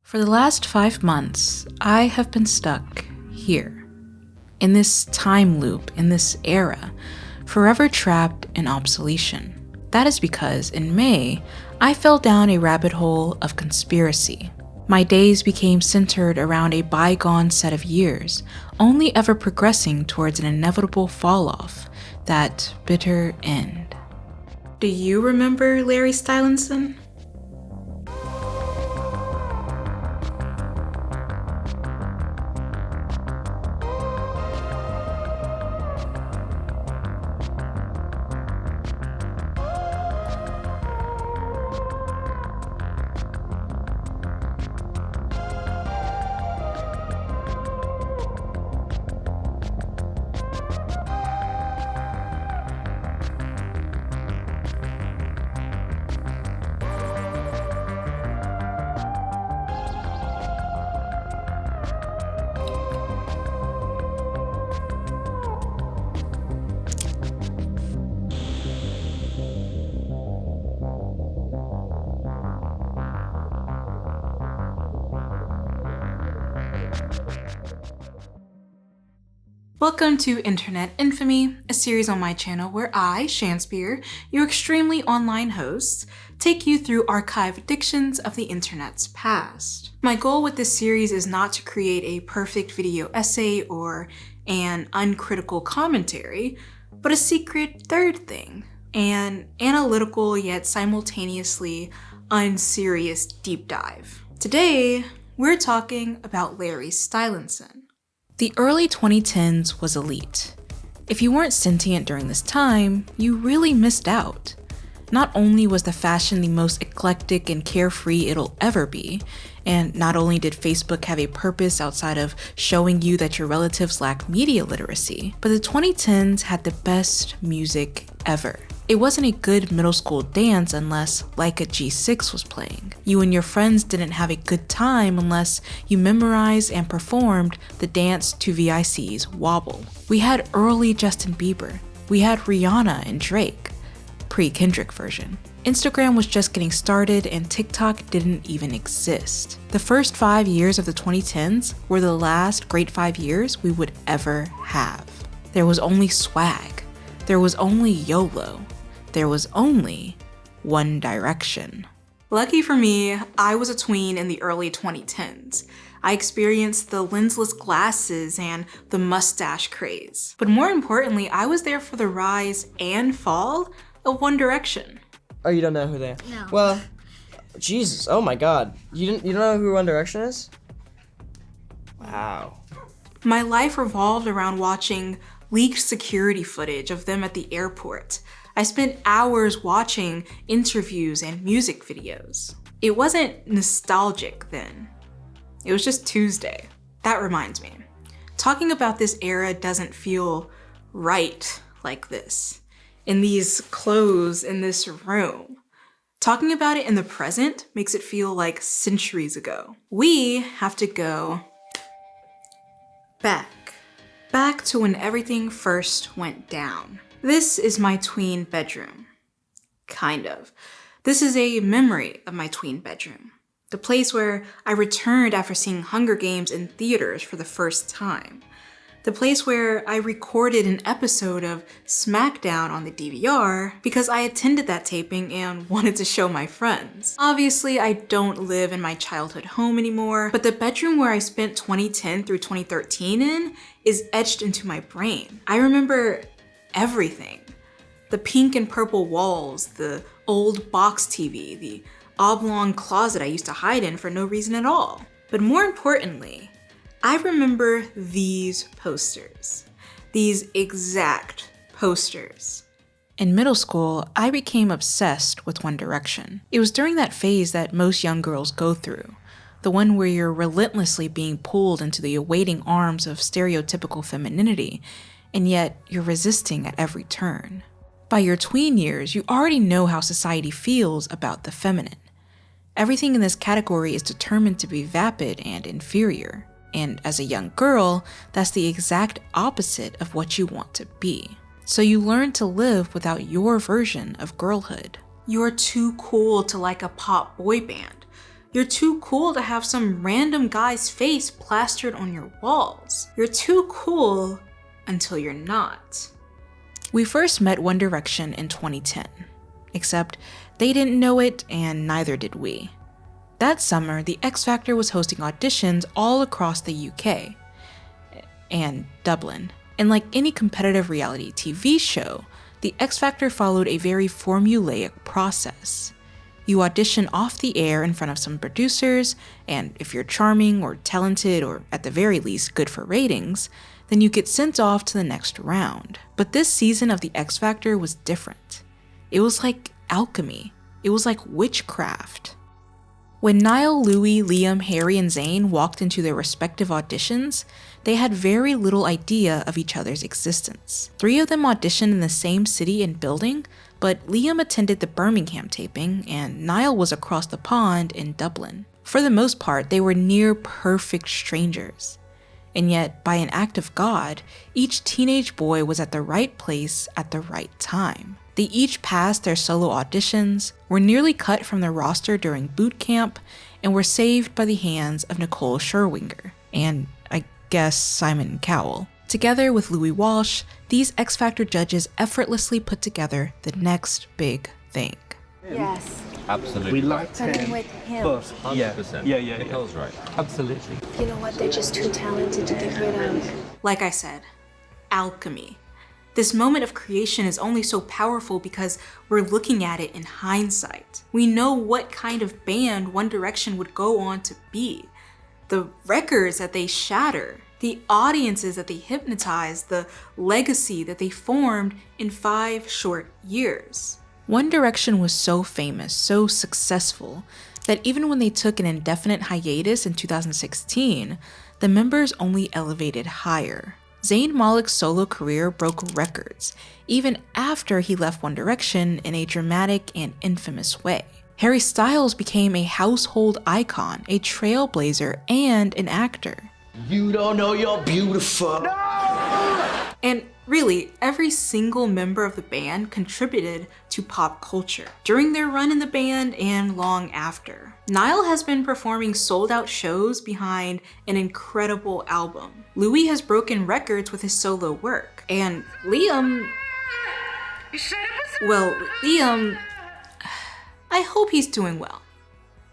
For the last 5 months, I have been stuck here, in this time loop, in this era, forever trapped in obsolescence. That is because in May, I fell down a rabbit hole of conspiracy. My days became centered around a bygone set of years, only ever progressing towards an inevitable fall-off, that bitter end. Do you remember Larry Stylinson? Welcome to Internet Infamy, a series on my channel where I, Shanspeare, your extremely online host, take you through archived dictions of the internet's past. My goal with this series is not to create a perfect video essay or an uncritical commentary, but a secret third thing, an analytical yet simultaneously unserious deep dive. Today, we're talking about Larry Stylinson. The early 2010s was elite. If you weren't sentient during this time, you really missed out. Not only was the fashion the most eclectic and carefree it'll ever be, and not only did Facebook have a purpose outside of showing you that your relatives lack media literacy, but the 2010s had the best music ever. It wasn't a good middle school dance unless Like a G6 was playing. You and your friends didn't have a good time unless you memorized and performed the dance to VIC's Wobble. We had early Justin Bieber. We had Rihanna and Drake, pre-Kendrick version. Instagram was just getting started and TikTok didn't even exist. The first 5 years of the 2010s were the last great 5 years we would ever have. There was only swag. There was only YOLO. There was only One Direction. Lucky for me, I was a tween in the early 2010s. I experienced the lensless glasses and the mustache craze. But more importantly, I was there for the rise and fall of One Direction. Oh, you don't know who they are? No. Well, Jesus, oh my God. You don't know who One Direction is? Wow. My life revolved around watching leaked security footage of them at the airport. I spent hours watching interviews and music videos. It wasn't nostalgic then. It was just Tuesday. That reminds me. Talking about this era doesn't feel right like this. In these clothes, in this room. Talking about it in the present makes it feel like centuries ago. We have to go back to when everything first went down. This is my tween bedroom. Kind of. This is a memory of my tween bedroom. The place where I returned after seeing Hunger Games in theaters for the first time. The place where I recorded an episode of SmackDown on the DVR because I attended that taping and wanted to show my friends. Obviously, I don't live in my childhood home anymore, but the bedroom where I spent 2010 through 2013 in is etched into my brain. I remember everything. The pink and purple walls, the old box TV, the oblong closet I used to hide in for no reason at all. But more importantly, I remember these posters. These exact posters. In middle school, I became obsessed with One Direction. It was during that phase that most young girls go through. The one where you're relentlessly being pulled into the awaiting arms of stereotypical femininity, and yet you're resisting at every turn. By your tween years, you already know how society feels about the feminine. Everything in this category is determined to be vapid and inferior. And as a young girl, that's the exact opposite of what you want to be. So you learn to live without your version of girlhood. You're too cool to like a pop boy band. You're too cool to have some random guy's face plastered on your walls. You're too cool until you're not. We first met One Direction in 2010, except they didn't know it and neither did we. That summer, the X Factor was hosting auditions all across the UK and Dublin. And like any competitive reality TV show, the X Factor followed a very formulaic process. You audition off the air in front of some producers, and if you're charming or talented or at the very least good for ratings, then you get sent off to the next round. But this season of the X Factor was different. It was like alchemy. It was like witchcraft. When Niall, Louis, Liam, Harry, and Zayn walked into their respective auditions, they had very little idea of each other's existence. 3 of them auditioned in the same city and building, but Liam attended the Birmingham taping and Niall was across the pond in Dublin. For the most part, they were near perfect strangers. And yet, by an act of God, each teenage boy was at the right place at the right time. They each passed their solo auditions, were nearly cut from the roster during boot camp, and were saved by the hands of Nicole Scherzinger, and I guess Simon Cowell. Together with Louis Walsh, these X Factor judges effortlessly put together the next big thing. Yes. Absolutely. We liked him. With him. But 100%. Yeah. Nicole's right. Absolutely. You know what? They're just too talented to get rid of. Like I said, alchemy. This moment of creation is only so powerful because we're looking at it in hindsight. We know what kind of band One Direction would go on to be. The records that they shatter, the audiences that they hypnotize, the legacy that they formed in 5 short years. One Direction was so famous, so successful, that even when they took an indefinite hiatus in 2016, the members only elevated higher. Zayn Malik's solo career broke records, even after he left One Direction in a dramatic and infamous way. Harry Styles became a household icon, a trailblazer, and an actor. You don't know you're beautiful. No! And really, every single member of the band contributed to pop culture during their run in the band and long after. Niall has been performing sold-out shows behind an incredible album. Louis has broken records with his solo work. And Liam... Well, Liam... I hope he's doing well.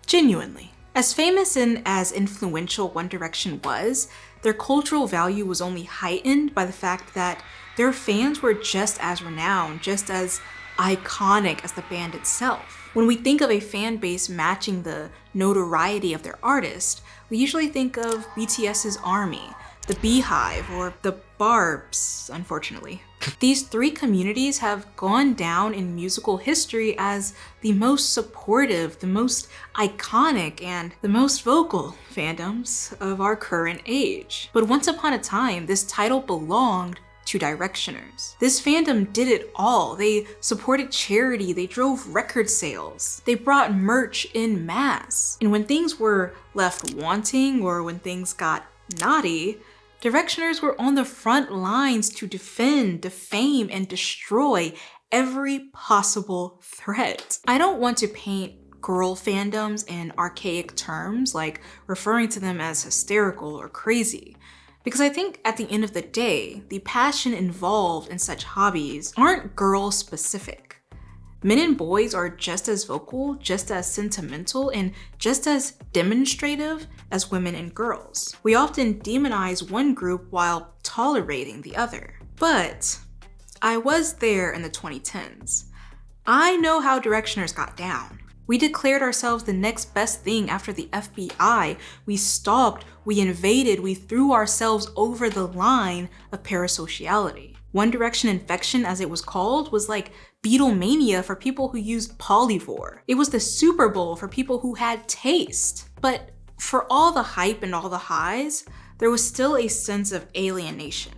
Genuinely. As famous and as influential One Direction was, their cultural value was only heightened by the fact that their fans were just as renowned, just as iconic as the band itself. When we think of a fan base matching the notoriety of their artist, we usually think of BTS's ARMY, the Beehive, or the Barbs, unfortunately. These 3 communities have gone down in musical history as the most supportive, the most iconic, and the most vocal fandoms of our current age. But once upon a time, this title belonged to Directioners. This fandom did it all. They supported charity, they drove record sales, they brought merch in masse. And when things were left wanting or when things got naughty, Directioners were on the front lines to defend, defame, and destroy every possible threat. I don't want to paint girl fandoms in archaic terms, like referring to them as hysterical or crazy, because I think at the end of the day, the passion involved in such hobbies aren't girl specific. Men and boys are just as vocal, just as sentimental, and just as demonstrative as women and girls. We often demonize one group while tolerating the other. But I was there in the 2010s. I know how Directioners got down. We declared ourselves the next best thing after the FBI. We stalked, we invaded, we threw ourselves over the line of parasociality. One Direction infection, as it was called, was like Beatlemania for people who used polyvore. It was the Super Bowl for people who had taste. But for all the hype and all the highs, there was still a sense of alienation.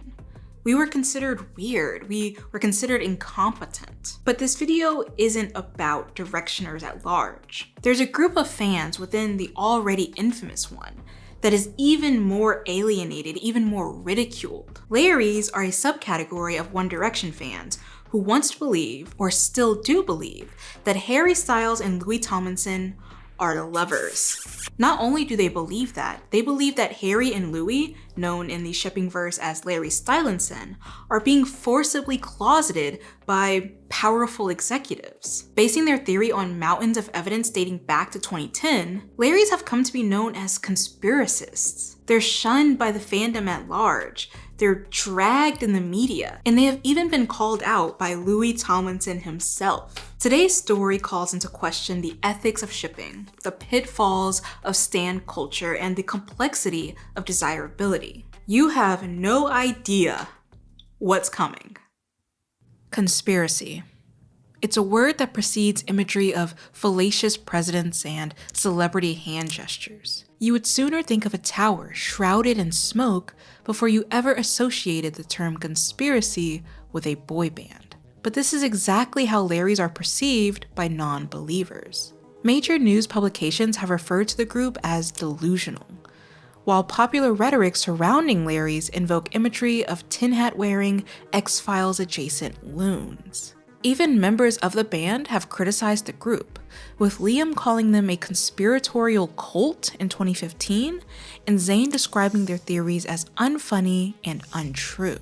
We were considered weird, we were considered incompetent. But this video isn't about Directioners at large. There's a group of fans within the already infamous one that is even more alienated, even more ridiculed. Larries are a subcategory of One Direction fans who once believed, or still do believe, that Harry Styles and Louis Tomlinson are the lovers. Not only do they believe that, they believe that Harry and Louis, known in the shipping verse as Larry Stylinson, are being forcibly closeted by powerful executives. Basing their theory on mountains of evidence dating back to 2010, Larrys have come to be known as conspiracists. They're shunned by the fandom at large, they're dragged in the media, and they have even been called out by Louis Tomlinson himself. Today's story calls into question the ethics of shipping, the pitfalls of stan culture, and the complexity of desirability. You have no idea what's coming. Conspiracy. It's a word that precedes imagery of fallacious presidents and celebrity hand gestures. You would sooner think of a tower shrouded in smoke before you ever associated the term conspiracy with a boy band. But this is exactly how Larrys are perceived by non-believers. Major news publications have referred to the group as delusional, while popular rhetoric surrounding Larrys invoke imagery of tin hat wearing, X-Files adjacent loons. Even members of the band have criticized the group, with Liam calling them a conspiratorial cult in 2015, and Zayn describing their theories as unfunny and untrue.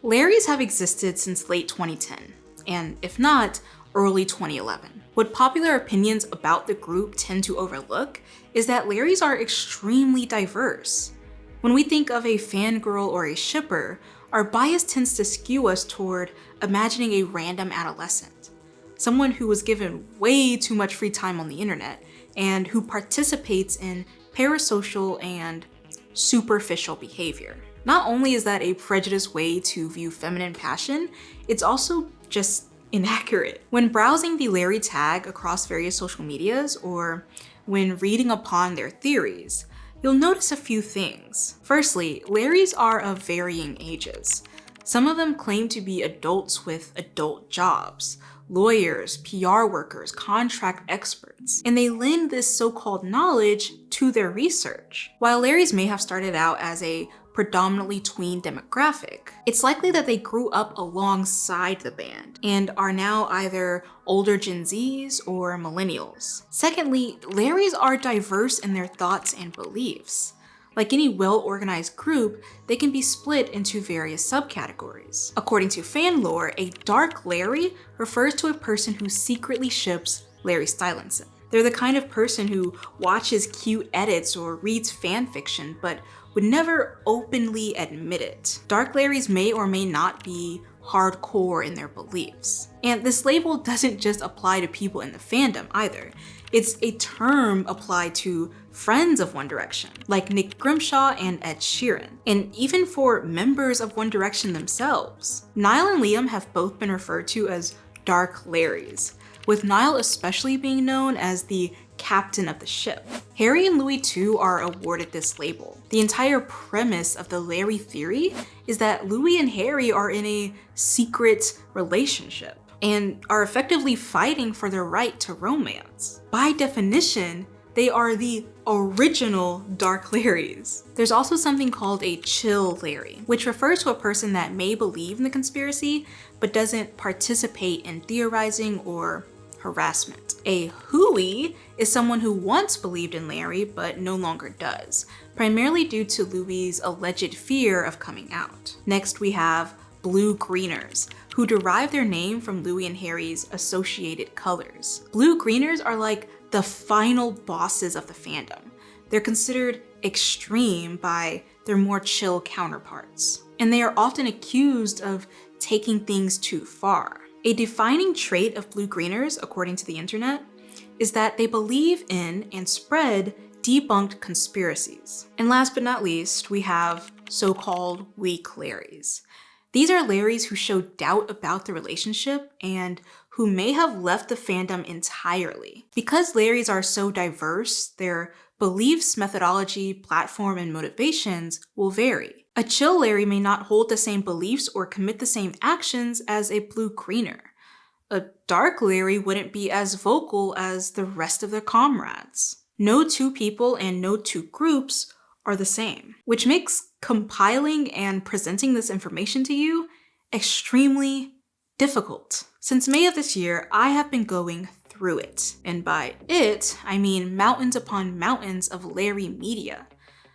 Larrys have existed since late 2010, and if not, early 2011. What popular opinions about the group tend to overlook is that Larrys are extremely diverse. When we think of a fangirl or a shipper, our bias tends to skew us toward imagining a random adolescent, someone who was given way too much free time on the internet and who participates in parasocial and superficial behavior. Not only is that a prejudiced way to view feminine passion, it's also just inaccurate. When browsing the Larry tag across various social medias or when reading upon their theories, you'll notice a few things. Firstly, Larrys are of varying ages. Some of them claim to be adults with adult jobs, lawyers, PR workers, contract experts, and they lend this so-called knowledge to their research. While Larrys may have started out as a predominantly tween demographic, it's likely that they grew up alongside the band and are now either older Gen Zs or millennials. Secondly, Larrys are diverse in their thoughts and beliefs. Like any well-organized group, they can be split into various subcategories. According to fan lore, a dark Larry refers to a person who secretly ships Larry Stylinson. They're the kind of person who watches cute edits or reads fan fiction, but would never openly admit it. Dark Larrys may or may not be hardcore in their beliefs. And this label doesn't just apply to people in the fandom either. It's a term applied to friends of One Direction, like Nick Grimshaw and Ed Sheeran, and even for members of One Direction themselves. Niall and Liam have both been referred to as Dark Larrys, with Niall especially being known as the captain of the ship. Harry and Louis too are awarded this label. The entire premise of the Larry theory is that Louis and Harry are in a secret relationship and are effectively fighting for their right to romance. By definition, they are the original Dark Larrys. There's also something called a chill Larry, which refers to a person that may believe in the conspiracy, but doesn't participate in theorizing or harassment. A hooey is someone who once believed in Larry, but no longer does, primarily due to Louis' alleged fear of coming out. Next, we have blue greeners, who derive their name from Louis and Harry's associated colors. Blue greeners are like the final bosses of the fandom. They're considered extreme by their more chill counterparts, and they are often accused of taking things too far. A defining trait of blue greeners, according to the internet, is that they believe in and spread debunked conspiracies. And last but not least, we have so-called weak Larrys. These are Larrys who show doubt about the relationship and who may have left the fandom entirely. Because Larrys are so diverse, their beliefs, methodology, platform, and motivations will vary. A chill Larry may not hold the same beliefs or commit the same actions as a blue greener. A dark Larry wouldn't be as vocal as the rest of their comrades. No two people and no two groups are the same, which makes compiling and presenting this information to you extremely difficult. Since May of this year, I have been going through it. And by it, I mean mountains upon mountains of Larrie media.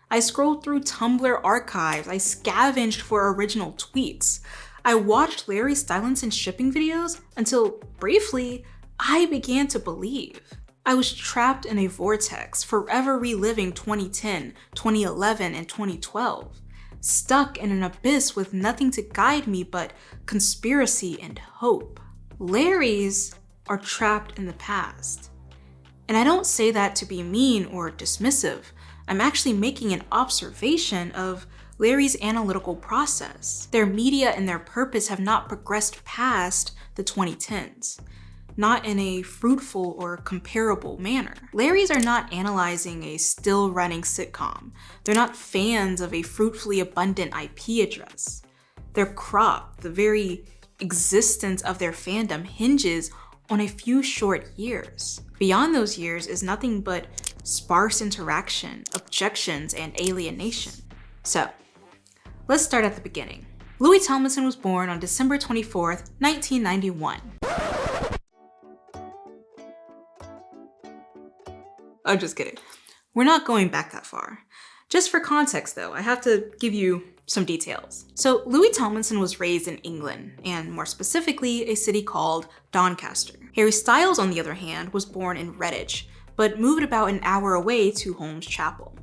I scrolled through Tumblr archives, I scavenged for original tweets. I watched Larrie Stylinson shipping videos until, briefly, I began to believe. I was trapped in a vortex, forever reliving 2010, 2011, and 2012. Stuck in an abyss with nothing to guide me but conspiracy and hope. Larries are trapped in the past. And I don't say that to be mean or dismissive. I'm actually making an observation of Larrie's analytical process. Their media and their purpose have not progressed past the 2010s. Not in a fruitful or comparable manner. Larries are not analyzing a still-running sitcom. They're not fans of a fruitfully abundant IP address. Their crop, the very existence of their fandom, hinges on a few short years. Beyond those years is nothing but sparse interaction, objections, and alienation. So, let's start at the beginning. Louis Tomlinson was born on December 24th, 1991. I'm just kidding. We're not going back that far. Just for context though, I have to give you some details. So Louis Tomlinson was raised in England, and more specifically, a city called Doncaster. Harry Styles, on the other hand, was born in Redditch, but moved about an hour away to Holmes Chapel.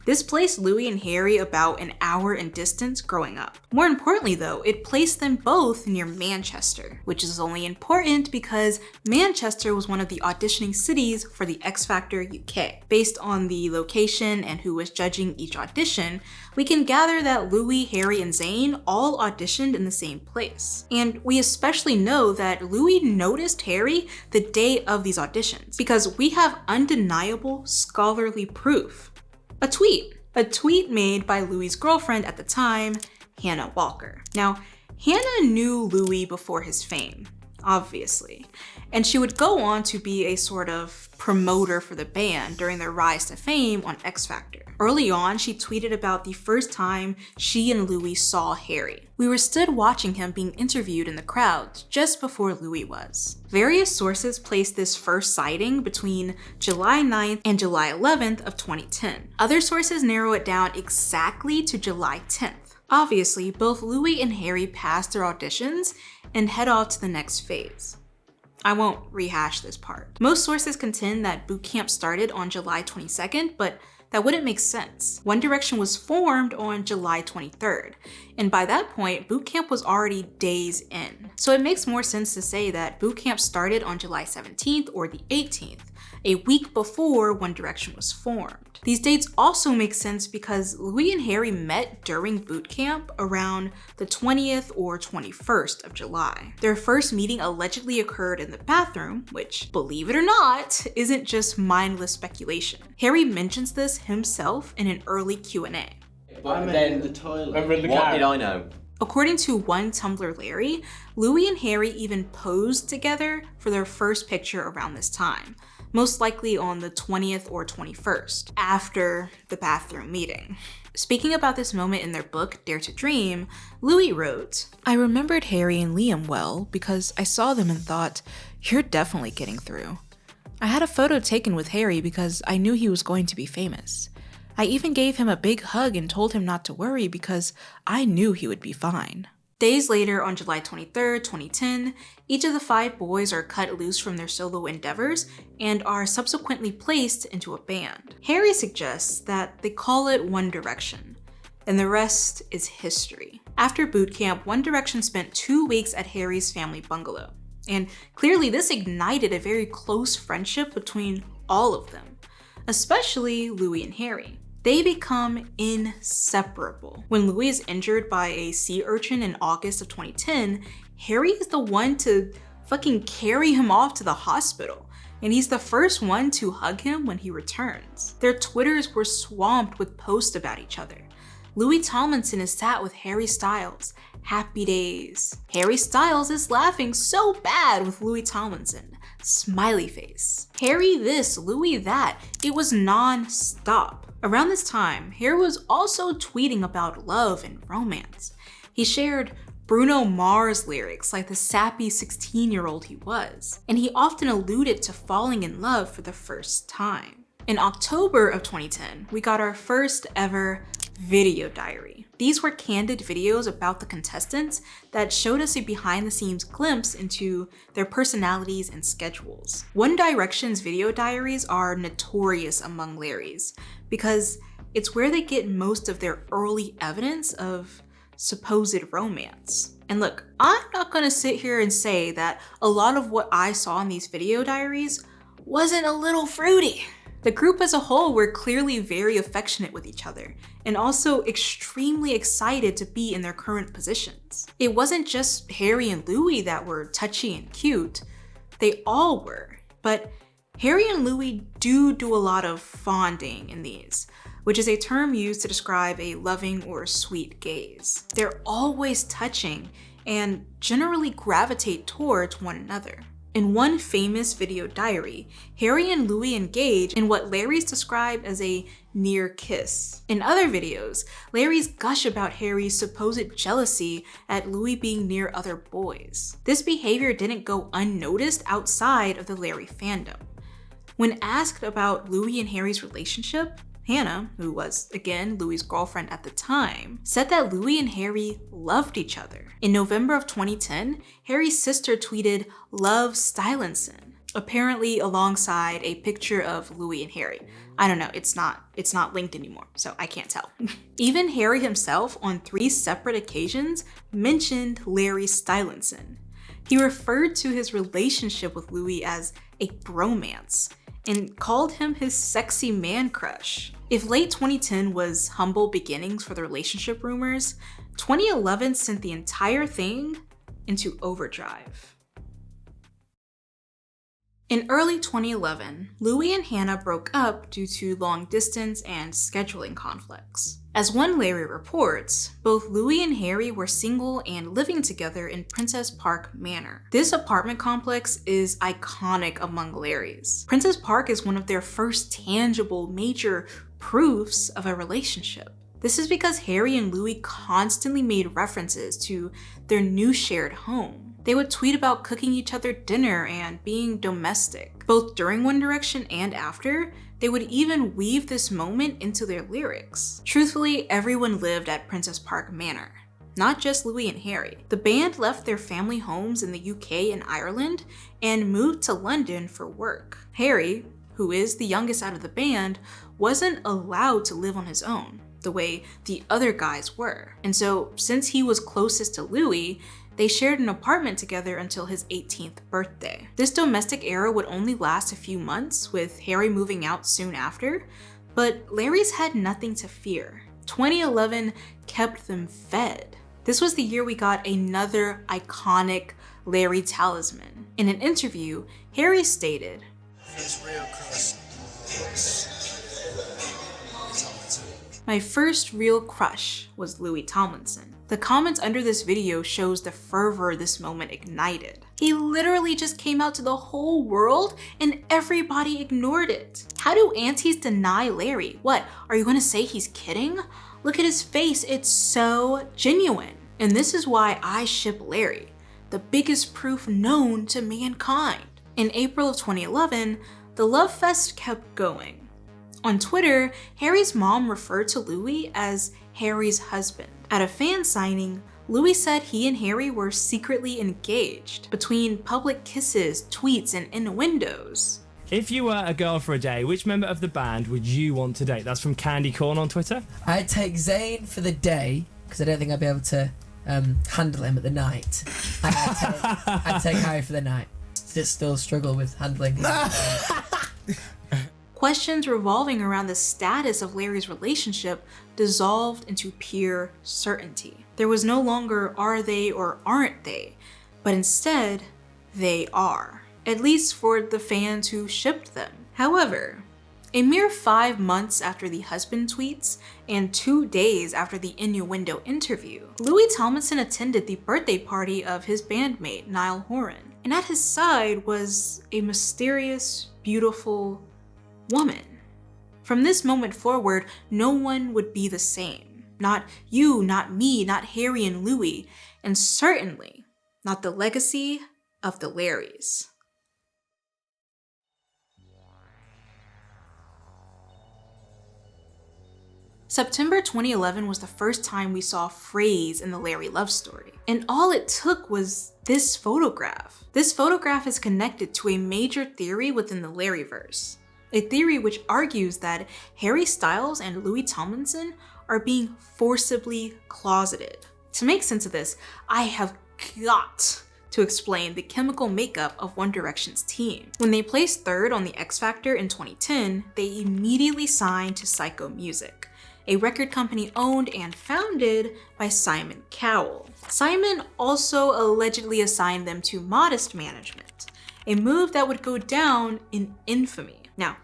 This placed Louis and Harry about an hour in distance growing up. More importantly though, it placed them both near Manchester, which is only important because Manchester was one of the auditioning cities for the X Factor UK. Based on the location and who was judging each audition, we can gather that Louis, Harry, and Zayn all auditioned in the same place. And we especially know that Louis noticed Harry the day of these auditions because we have undeniable scholarly proof. A tweet made by Louis' girlfriend at the time, Hannah Walker. Now, Hannah knew Louis before his fame, obviously, and she would go on to be a sort of promoter for the band during their rise to fame on X Factor. Early on, she tweeted about the first time she and Louis saw Harry. We were stood watching him being interviewed in the crowd just before Louis was. Various sources placed this first sighting between July 9th and July 11th of 2010. Other sources narrow it down exactly to July 10th. Obviously, both Louis and Harry passed their auditions and head off to the next phase. I won't rehash this part. Most sources contend that boot camp started on July 22nd, but that wouldn't make sense. One Direction was formed on July 23rd, and by that point, boot camp was already days in. So it makes more sense to say that boot camp started on July 17th or the 18th, a week before One Direction was formed. These dates also make sense because Louis and Harry met during boot camp around the 20th or 21st of July. Their first meeting allegedly occurred in the bathroom, which, believe it or not, isn't just mindless speculation. Harry mentions this himself in an early Q&A. But then the toilet. What did I know? According to one Tumblr Larry, Louis and Harry even posed together for their first picture around this time, most likely on the 20th or 21st, after the bathroom meeting. Speaking about this moment in their book, Dare to Dream, Louis wrote, "I remembered Harry and Liam well because I saw them and thought, you're definitely getting through. I had a photo taken with Harry because I knew he was going to be famous. I even gave him a big hug and told him not to worry because I knew he would be fine." Days later, on July 23rd, 2010, each of the 5 boys are cut loose from their solo endeavors and are subsequently placed into a band. Harry suggests that they call it One Direction, and the rest is history. After boot camp, One Direction spent 2 weeks at Harry's family bungalow, and clearly this ignited a very close friendship between all of them, especially Louis and Harry. They become inseparable. When Louis is injured by a sea urchin in August of 2010, Harry is the one to fucking carry him off to the hospital, and he's the first one to hug him when he returns. Their Twitters were swamped with posts about each other. Louis Tomlinson is sat with Harry Styles. Happy days. Harry Styles is laughing so bad with Louis Tomlinson. Smiley face. Harry this, Louis that. It was non-stop. Around this time, Harry was also tweeting about love and romance. He shared, Bruno Mars lyrics like the sappy 16-year-old he was, and he often alluded to falling in love for the first time. In October of 2010, we got our first ever video diary. These were candid videos about the contestants that showed us a behind-the-scenes glimpse into their personalities and schedules. One Direction's video diaries are notorious among Larries because it's where they get most of their early evidence of supposed romance. And look, I'm not gonna sit here and say that a lot of what I saw in these video diaries wasn't a little fruity. The group as a whole were clearly very affectionate with each other and also extremely excited to be in their current positions. It wasn't just Harry and Louis that were touchy and cute, they all were. But Harry and Louis do a lot of fonding in these, which is a term used to describe a loving or sweet gaze. They're always touching and generally gravitate towards one another. In one famous video diary, Harry and Louis engage in what Larry's described as a near kiss. In other videos, Larry's gush about Harry's supposed jealousy at Louis being near other boys. This behavior didn't go unnoticed outside of the Larry fandom. When asked about Louis and Harry's relationship, Hannah, who was, again, Louis' girlfriend at the time, said that Louis and Harry loved each other. In November of 2010, Harry's sister tweeted, "Love Stylinson," apparently alongside a picture of Louis and Harry. I don't know, it's not linked anymore, so I can't tell. Even Harry himself, on 3 separate occasions, mentioned Larry Stylinson. He referred to his relationship with Louis as a bromance and called him his sexy man crush. If late 2010 was humble beginnings for the relationship rumors, 2011 sent the entire thing into overdrive. In early 2011, Louis and Hannah broke up due to long distance and scheduling conflicts. As one Larry reports, both Louis and Harry were single and living together in Princess Park Manor. This apartment complex is iconic among Larrys. Princess Park is one of their first tangible major proofs of a relationship. This is because Harry and Louis constantly made references to their new shared home. They would tweet about cooking each other dinner and being domestic. Both during One Direction and after, they would even weave this moment into their lyrics. Truthfully, everyone lived at Princess Park Manor, not just Louis and Harry. The band left their family homes in the UK and Ireland and moved to London for work. Harry, who is the youngest out of the band, wasn't allowed to live on his own, the way the other guys were. And so, since he was closest to Louis, they shared an apartment together until his 18th birthday. This domestic era would only last a few months, with Harry moving out soon after, but Larry's had nothing to fear. 2011 kept them fed. This was the year we got another iconic Larry talisman. In an interview, Harry stated, "His real crush is Tomlinson." "My first real crush was Louis Tomlinson." The comments under this video shows the fervor this moment ignited. He literally just came out to the whole world and everybody ignored it. How do aunties deny Larry? What, are you gonna say he's kidding? Look at his face, it's so genuine. And this is why I ship Larry, the biggest proof known to mankind. In April of 2011, the love fest kept going. On Twitter, Harry's mom referred to Louis as Harry's husband. At a fan signing, Louis said he and Harry were secretly engaged. Between public kisses, tweets, and innuendos. If you were a girl for a day, which member of the band would you want to date? That's from Candy Corn on Twitter. I'd take Zayn for the day, because I don't think I'd be able to handle him at the night. And I'd take Harry for the night. Still struggle with handling him. Questions revolving around the status of Larry's relationship dissolved into pure certainty. There was no longer are they or aren't they, but instead, they are. At least for the fans who shipped them. However, a mere 5 months after the husband tweets and 2 days after the innuendo interview, Louis Tomlinson attended the birthday party of his bandmate, Niall Horan. And at his side was a mysterious, beautiful woman. From this moment forward, no one would be the same. Not you, not me, not Harry and Louis. and certainly not the legacy of the Larries. September 2011 was the first time we saw Phrase in the Larry love story, and all it took was this photograph. This photograph is connected to a major theory within the Larrie-verse, a theory which argues that Harry Styles and Louis Tomlinson are being forcibly closeted. To make sense of this, I have got to explain the chemical makeup of One Direction's team. When they placed third on the X Factor in 2010, they immediately signed to Psycho Music, a record company owned and founded by Simon Cowell. Simon also allegedly assigned them to Modest management, a move that would go down in infamy. Now,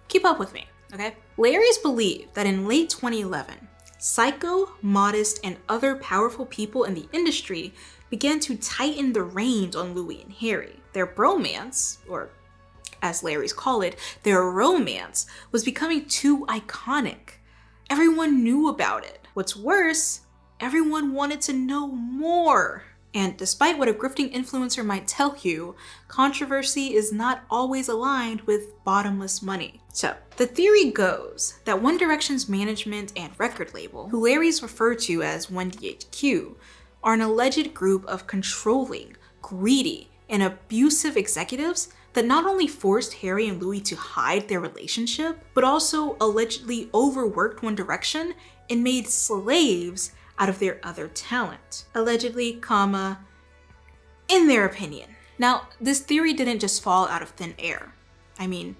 keep up with me, okay? Larry's believe that in late 2011, Psycho, Modest, and other powerful people in the industry began to tighten the reins on Louis and Harry. Their bromance, or as Larry's call it, their romance, was becoming too iconic. Everyone knew about it. What's worse, everyone wanted to know more. And despite what a grifting influencer might tell you, controversy is not always aligned with bottomless money. So, the theory goes that One Direction's management and record label, who Larry's referred to as 1DHQ, are an alleged group of controlling, greedy, and abusive executives that not only forced Harry and Louis to hide their relationship, but also allegedly overworked One Direction and made slaves out of their other talent. Allegedly, in their opinion. Now, this theory didn't just fall out of thin air. I mean,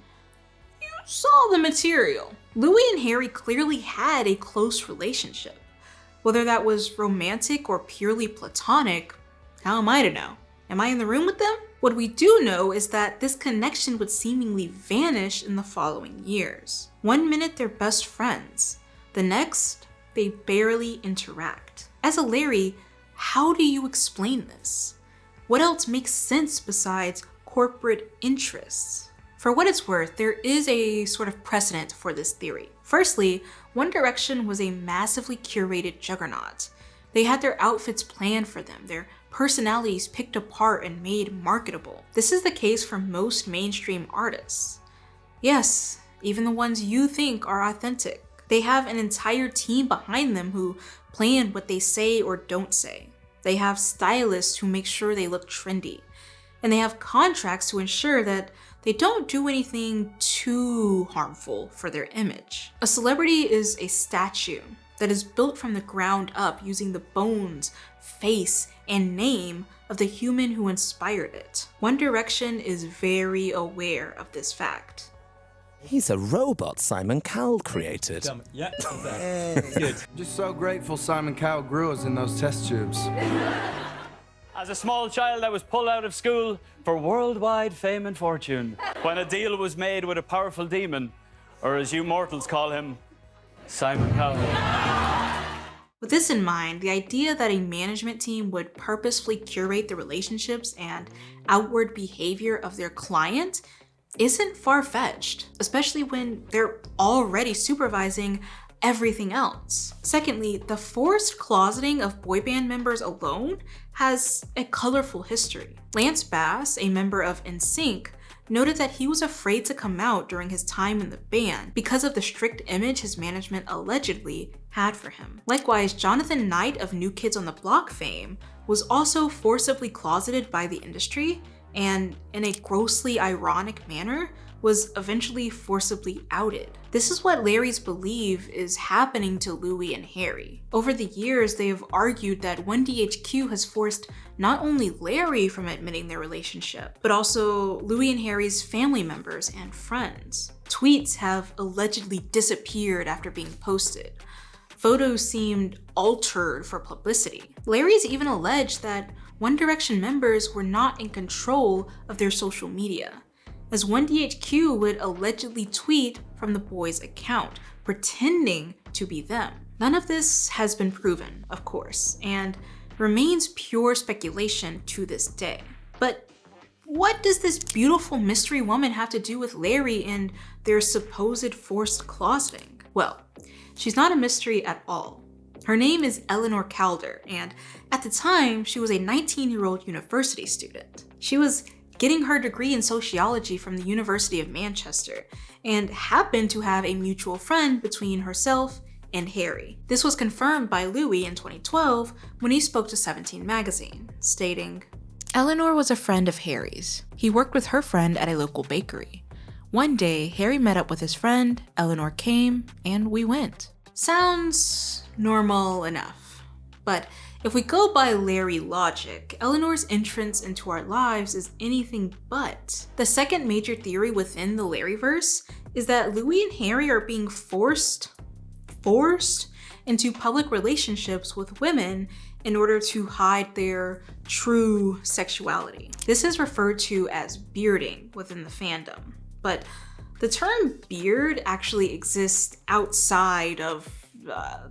you saw the material. Louis and Harry clearly had a close relationship. Whether that was romantic or purely platonic, how am I to know? Am I in the room with them? What we do know is that this connection would seemingly vanish in the following years. One minute they're best friends, the next they barely interact. As a Larry, how do you explain this? What else makes sense besides corporate interests? For what it's worth, there is a sort of precedent for this theory. Firstly, One Direction was a massively curated juggernaut. They had their outfits planned for them, their personalities picked apart and made marketable. This is the case for most mainstream artists. Yes, even the ones you think are authentic. They have an entire team behind them who plan what they say or don't say. They have stylists who make sure they look trendy. And they have contracts to ensure that they don't do anything too harmful for their image. A celebrity is a statue that is built from the ground up using the bones, face, and name of the human who inspired it. One Direction is very aware of this fact. He's a robot Simon Cowell created. Yeah, good. Just so grateful Simon Cowell grew us in those test tubes. As a small child, I was pulled out of school for worldwide fame and fortune when a deal was made with a powerful demon, or as you mortals call him, Simon Cowell. With this in mind, the idea that a management team would purposefully curate the relationships and outward behavior of their client isn't far-fetched, especially when they're already supervising everything else. Secondly, the forced closeting of boy band members alone has a colorful history. Lance Bass, a member of NSYNC, noted that he was afraid to come out during his time in the band because of the strict image his management allegedly had for him. Likewise, Jonathan Knight of New Kids on the Block fame was also forcibly closeted by the industry and, in a grossly ironic manner, was eventually forcibly outed. This is what Larry's believe is happening to Louis and Harry. Over the years, they have argued that 1DHQ has forced not only Larry from admitting their relationship, but also Louis and Harry's family members and friends. Tweets have allegedly disappeared after being posted. Photos seemed altered for publicity. Larry's even alleged that One Direction members were not in control of their social media, as 1DHQ would allegedly tweet from the boys' account, pretending to be them. None of this has been proven, of course, and remains pure speculation to this day. But what does this beautiful mystery woman have to do with Larry and their supposed forced closeting? Well, she's not a mystery at all. Her name is Eleanor Calder, and at the time, she was a 19-year-old university student. She was getting her degree in sociology from the University of Manchester, and happened to have a mutual friend between herself and Harry. This was confirmed by Louis in 2012 when he spoke to 17 magazine, stating, "Eleanor was a friend of Harry's. He worked with her friend at a local bakery. One day, Harry met up with his friend, Eleanor came, and we went." Sounds normal enough. But if we go by Larry logic, Eleanor's entrance into our lives is anything but. The second major theory within the Larrie-verse is that Louis and Harry are being forced into public relationships with women in order to hide their true sexuality. This is referred to as bearding within the fandom, but the term beard actually exists outside of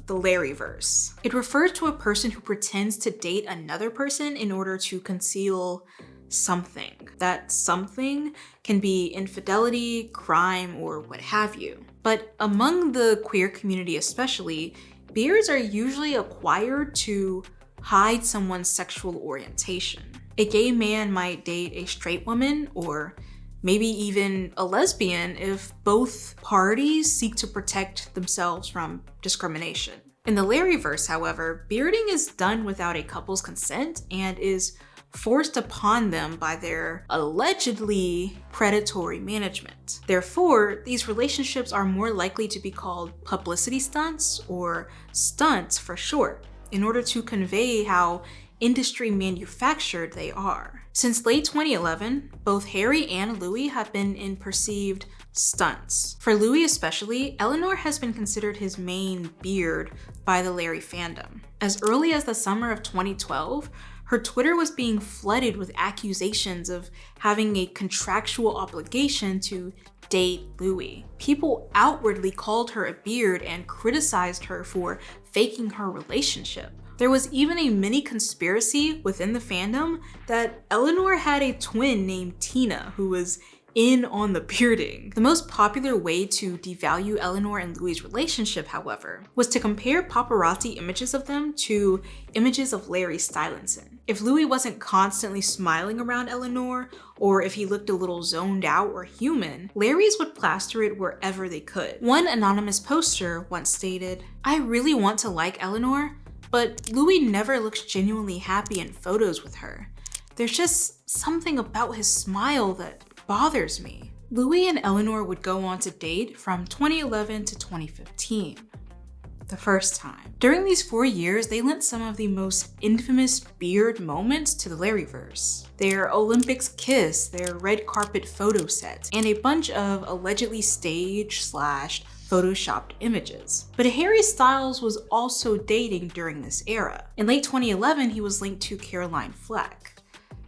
the Larrie-verse. It refers to a person who pretends to date another person in order to conceal something. That something can be infidelity, crime, or what have you. But among the queer community especially, beards are usually acquired to hide someone's sexual orientation. A gay man might date a straight woman, or maybe even a lesbian if both parties seek to protect themselves from discrimination. In the Larrie-verse, however, bearding is done without a couple's consent and is forced upon them by their allegedly predatory management. Therefore, these relationships are more likely to be called publicity stunts, or stunts for short, in order to convey how industry manufactured they are. Since late 2011, both Harry and Louis have been in perceived stunts. For Louis especially, Eleanor has been considered his main beard by the Larrie fandom. As early as the summer of 2012, her Twitter was being flooded with accusations of having a contractual obligation to date Louis. People outwardly called her a beard and criticized her for faking her relationship. There was even a mini conspiracy within the fandom that Eleanor had a twin named Tina who was in on the bearding. The most popular way to devalue Eleanor and Louis' relationship, however, was to compare paparazzi images of them to images of Larrie Stylinson. If Louis wasn't constantly smiling around Eleanor, or if he looked a little zoned out or human, Larrie's would plaster it wherever they could. One anonymous poster once stated, "I really want to like Eleanor, but Louis never looks genuinely happy in photos with her. There's just something about his smile that bothers me." Louis and Eleanor would go on to date from 2011 to 2015. The first time. During these 4 years, they lent some of the most infamous beard moments to the Larrie-verse. Their Olympics kiss, their red carpet photo set, and a bunch of allegedly staged/photoshopped images. But Harry Styles was also dating during this era. In late 2011, he was linked to Caroline Fleck.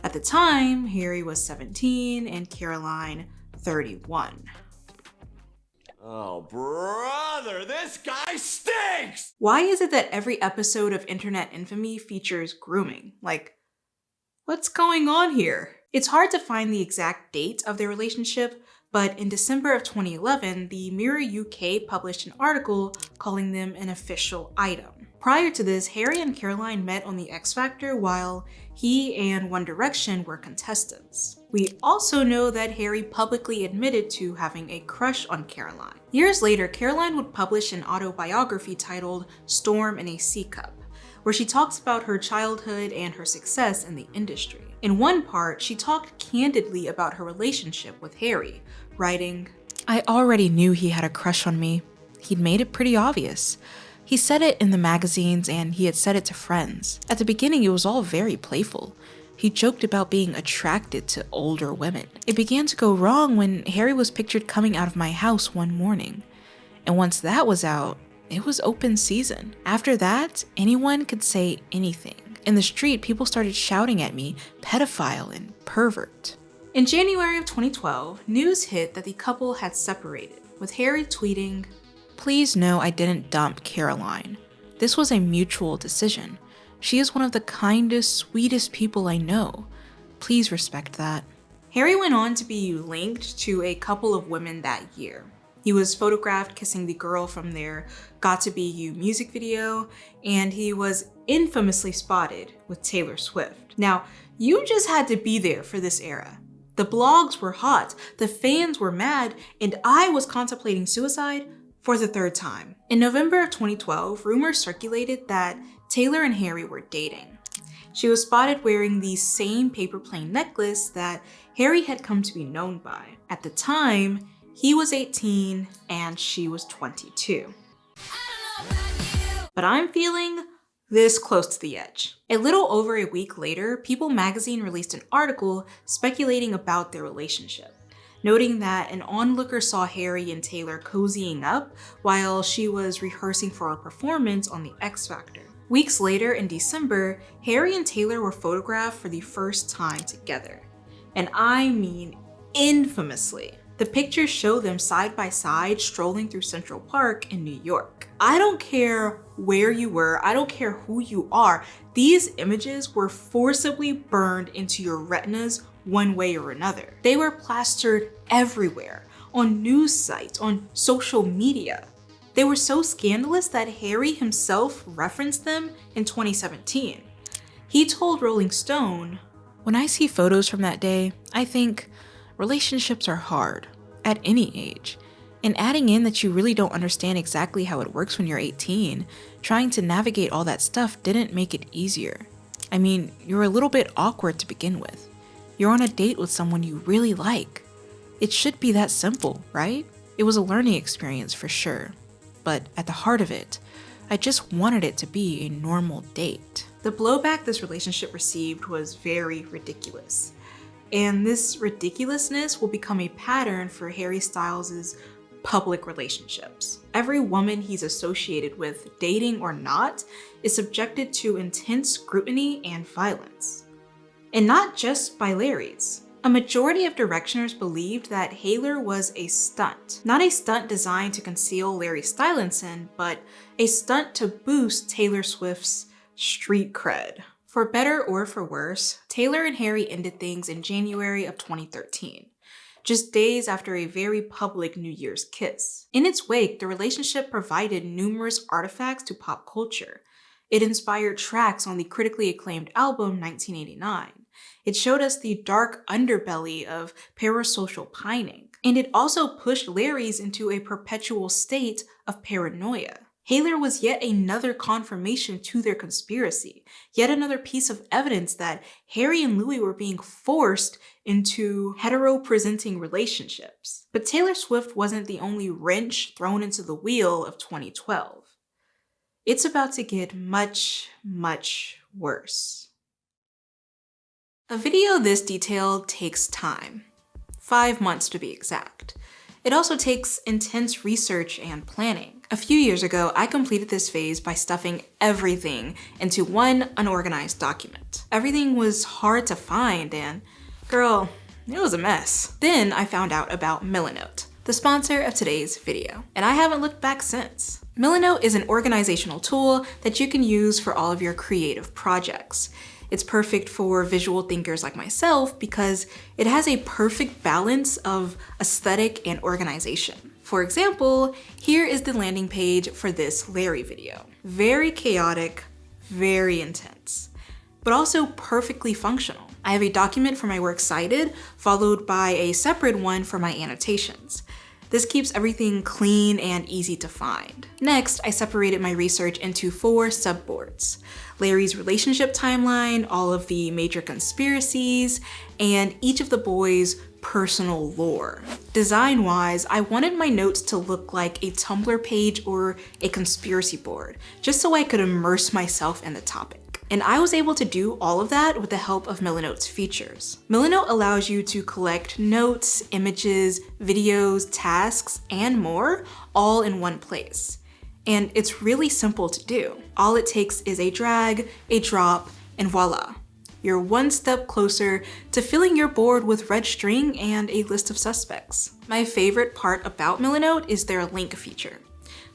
At the time, Harry was 17 and Caroline 31. Oh, brother, this guy stinks! Why is it that every episode of Internet Infamy features grooming? Like, what's going on here? It's hard to find the exact date of their relationship, but in December of 2011, the Mirror UK published an article calling them an official item. Prior to this, Harry and Caroline met on the X Factor while he and One Direction were contestants. We also know that Harry publicly admitted to having a crush on Caroline. Years later, Caroline would publish an autobiography titled Storm in a C Cup, where she talks about her childhood and her success in the industry. In one part, she talked candidly about her relationship with Harry, writing, "I already knew he had a crush on me. He'd made it pretty obvious. He said it in the magazines and he had said it to friends. At the beginning, it was all very playful. He joked about being attracted to older women. It began to go wrong when Harry was pictured coming out of my house one morning. And once that was out, it was open season. After that, anyone could say anything. In the street, people started shouting at me, pedophile and pervert." In January of 2012, news hit that the couple had separated, with Harry tweeting, "Please know I didn't dump Caroline. This was a mutual decision. She is one of the kindest, sweetest people I know. Please respect that." Harry went on to be linked to a couple of women that year. He was photographed kissing the girl from their Got to Be You music video, and he was infamously spotted with Taylor Swift. Now, you just had to be there for this era. The blogs were hot, the fans were mad, and I was contemplating suicide for the third time. In November of 2012, rumors circulated that Taylor and Harry were dating. She was spotted wearing the same paper plane necklace that Harry had come to be known by. At the time, he was 18 and she was 22. But I'm feeling this close to the edge. A little over a week later, People magazine released an article speculating about their relationship, noting that an onlooker saw Harry and Taylor cozying up while she was rehearsing for a performance on the X Factor. Weeks later, in December, Harry and Taylor were photographed for the first time together. And I mean infamously. The pictures show them side by side strolling through Central Park in New York. I don't care where you were, I don't care who you are, these images were forcibly burned into your retinas one way or another. They were plastered everywhere, on news sites, on social media. They were so scandalous that Harry himself referenced them in 2017. He told Rolling Stone, "When I see photos from that day, I think relationships are hard, at any age. And adding in that you really don't understand exactly how it works when you're 18, trying to navigate all that stuff didn't make it easier. I mean, you're a little bit awkward to begin with. You're on a date with someone you really like. It should be that simple, right? It was a learning experience for sure. But at the heart of it, I just wanted it to be a normal date." The blowback this relationship received was very ridiculous. And this ridiculousness will become a pattern for Harry Styles' public relationships. Every woman he's associated with, dating or not, is subjected to intense scrutiny and violence. And not just by Larry's. A majority of directioners believed that Haler was a stunt. Not a stunt designed to conceal Larry Stylinson, but a stunt to boost Taylor Swift's street cred. For better or for worse, Taylor and Harry ended things in January of 2013, just days after a very public New Year's kiss. In its wake, the relationship provided numerous artifacts to pop culture. It inspired tracks on the critically acclaimed album 1989. It showed us the dark underbelly of parasocial pining. And it also pushed Larry's into a perpetual state of paranoia. Haler was yet another confirmation to their conspiracy, yet another piece of evidence that Harry and Louis were being forced into hetero-presenting relationships. But Taylor Swift wasn't the only wrench thrown into the wheel of 2012. It's about to get much, much worse. A video this detailed takes time. 5 months to be exact. It also takes intense research and planning. A few years ago, I completed this phase by stuffing everything into one unorganized document. Everything was hard to find and, girl, it was a mess. Then I found out about Milanote, the sponsor of today's video, and I haven't looked back since. Milanote is an organizational tool that you can use for all of your creative projects. It's perfect for visual thinkers like myself because it has a perfect balance of aesthetic and organization. For example, here is the landing page for this Larry video. Very chaotic, very intense, but also perfectly functional. I have a document for my work cited, followed by a separate one for my annotations. This keeps everything clean and easy to find. Next, I separated my research into 4 subboards: Larry's relationship timeline, all of the major conspiracies, and each of the boys' personal lore. Design-wise, I wanted my notes to look like a Tumblr page or a conspiracy board, just so I could immerse myself in the topic. And I was able to do all of that with the help of Milanote's features. Milanote allows you to collect notes, images, videos, tasks, and more, all in one place. And it's really simple to do. All it takes is a drag, a drop, and voila. You're one step closer to filling your board with red string and a list of suspects. My favorite part about Milanote is their link feature.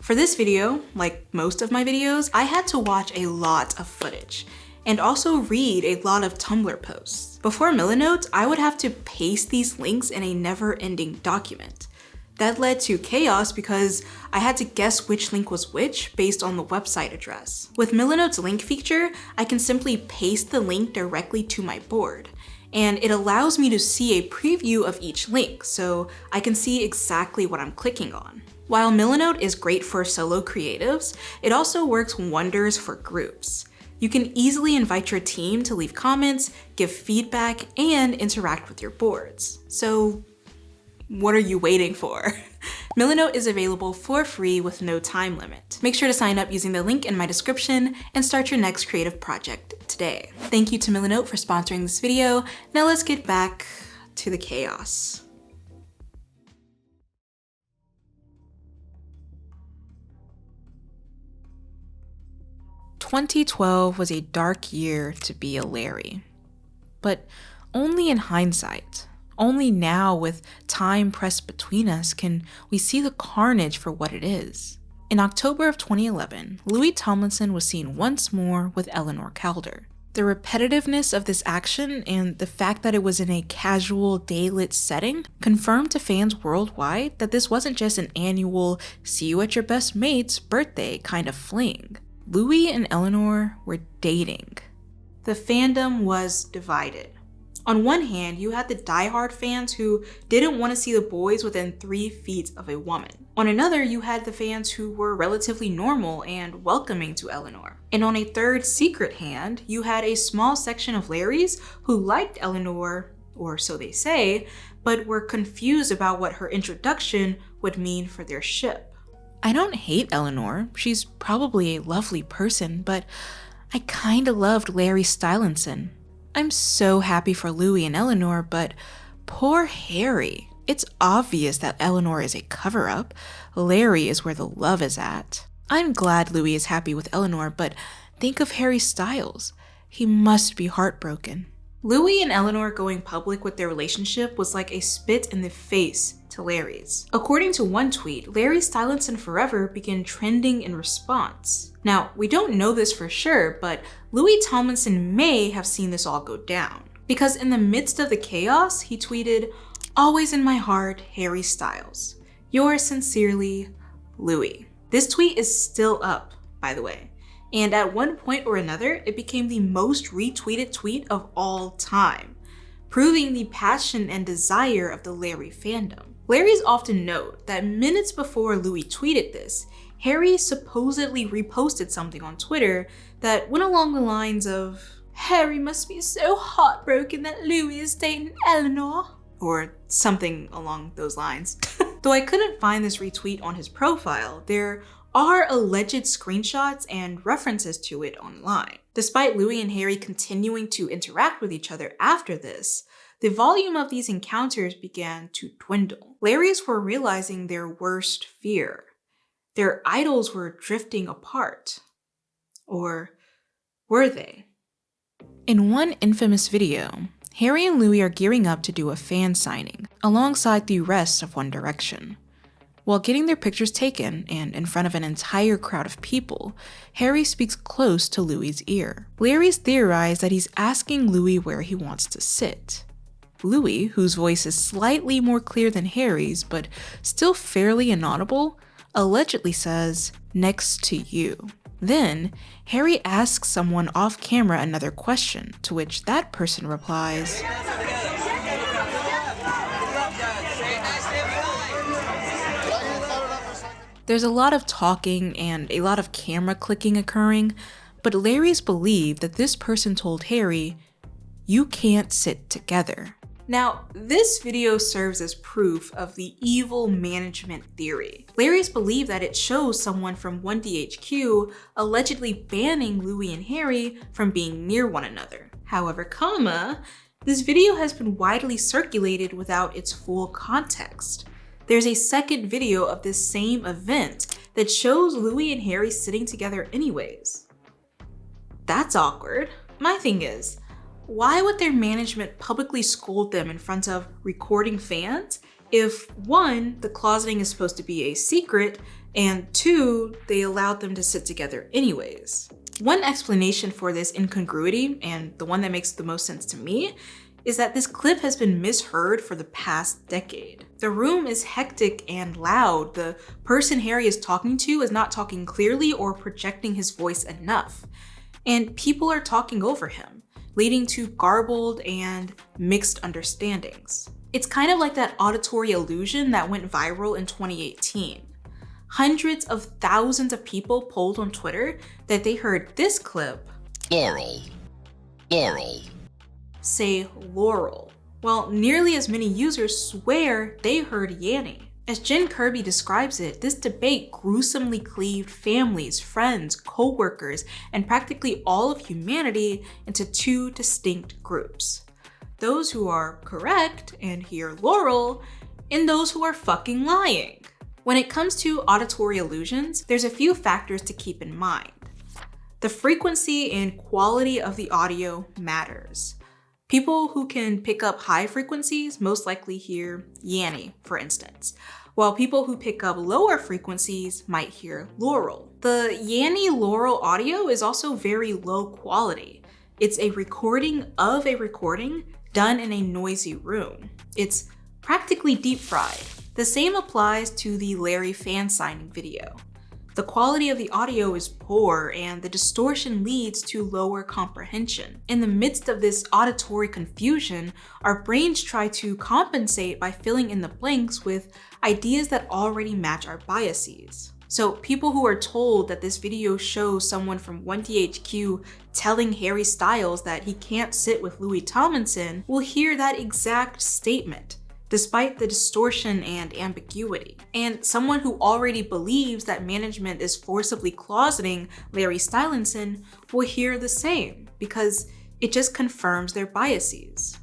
For this video, like most of my videos, I had to watch a lot of footage and also read a lot of Tumblr posts. Before Milanote, I would have to paste these links in a never-ending document. That led to chaos because I had to guess which link was which based on the website address. With Milanote's link feature, I can simply paste the link directly to my board, and it allows me to see a preview of each link so I can see exactly what I'm clicking on. While Milanote is great for solo creatives, it also works wonders for groups. You can easily invite your team to leave comments, give feedback, and interact with your boards. So what are you waiting for? Milanote is available for free with no time limit. Make sure to sign up using the link in my description and start your next creative project today. Thank you to Milanote for sponsoring this video. Now let's get back to the chaos. "2012 was a dark year to be a Larry, but only in hindsight. Only now, with time pressed between us, can we see the carnage for what it is." In October of 2011, Louis Tomlinson was seen once more with Eleanor Calder. The repetitiveness of this action and the fact that it was in a casual, day-lit setting confirmed to fans worldwide that this wasn't just an annual see you at your best mate's birthday kind of fling. Louis and Eleanor were dating. The fandom was divided. On one hand, you had the diehard fans who didn't want to see the boys within 3 feet of a woman. On another, you had the fans who were relatively normal and welcoming to Eleanor. And on a third secret hand, you had a small section of Larrys who liked Eleanor, or so they say, but were confused about what her introduction would mean for their ship. I don't hate Eleanor, she's probably a lovely person, but I kinda loved Larry Stylinson. I'm so happy for Louis and Eleanor, but poor Harry. It's obvious that Eleanor is a cover-up. Larry is where the love is at. I'm glad Louis is happy with Eleanor, but think of Harry Styles. He must be heartbroken. Louis and Eleanor going public with their relationship was like a spit in the face to Larry's. According to one tweet, Larry Stylinson Forever began trending in response. Now, we don't know this for sure, but Louis Tomlinson may have seen this all go down. Because in the midst of the chaos, he tweeted, "Always in my heart, Harry Styles. Yours sincerely, Louis." This tweet is still up, by the way. And at one point or another, it became the most retweeted tweet of all time, proving the passion and desire of the Larry fandom. Larrys often note that minutes before Louis tweeted this, Harry supposedly reposted something on Twitter that went along the lines of, "Harry must be so heartbroken that Louis is dating Eleanor," or something along those lines. Though I couldn't find this retweet on his profile, there are alleged screenshots and references to it online. Despite Louis and Harry continuing to interact with each other after this, the volume of these encounters began to dwindle. Larrys were realizing their worst fear. Their idols were drifting apart. Or were they? In one infamous video, Harry and Louis are gearing up to do a fan signing, alongside the rest of One Direction. While getting their pictures taken, and in front of an entire crowd of people, Harry speaks close to Louis' ear. Larry's theorized that he's asking Louis where he wants to sit. Louis, whose voice is slightly more clear than Harry's, but still fairly inaudible, allegedly says, "Next to you." Then, Harry asks someone off camera another question, to which that person replies, There's a lot of talking and a lot of camera clicking occurring, but Larrys believe that this person told Harry, "You can't sit together." Now, this video serves as proof of the evil management theory. Larrys believe that it shows someone from 1DHQ allegedly banning Louis and Harry from being near one another. However, this video has been widely circulated without its full context. There's a second video of this same event that shows Louis and Harry sitting together anyways. That's awkward. My thing is, why would their management publicly scold them in front of recording fans if 1, the closeting is supposed to be a secret, and 2, they allowed them to sit together anyways? One explanation for this incongruity, and the one that makes the most sense to me, is that this clip has been misheard for the past decade. The room is hectic and loud. The person Harry is talking to is not talking clearly or projecting his voice enough. And people are talking over him, leading to garbled and mixed understandings. It's kind of like that auditory illusion that went viral in 2018. Hundreds of thousands of people polled on Twitter that they heard this clip say Laurel, while nearly as many users swear they heard Yanny. As Jen Kirby describes it, this debate gruesomely cleaved families, friends, co-workers, and practically all of humanity into two distinct groups. Those who are correct and hear Laurel, and those who are fucking lying. When it comes to auditory illusions, there's a few factors to keep in mind. The frequency and quality of the audio matters. People who can pick up high frequencies most likely hear Yanny, for instance, while people who pick up lower frequencies might hear Laurel. The Yanny-Laurel audio is also very low quality. It's a recording of a recording done in a noisy room. It's practically deep fried. The same applies to the Larry fan signing video. The quality of the audio is poor and the distortion leads to lower comprehension. In the midst of this auditory confusion, our brains try to compensate by filling in the blanks with ideas that already match our biases. So people who are told that this video shows someone from 1DHQ telling Harry Styles that he can't sit with Louis Tomlinson will hear that exact statement, despite the distortion and ambiguity. And someone who already believes that management is forcibly closeting Larry Stylinson will hear the same, because it just confirms their biases.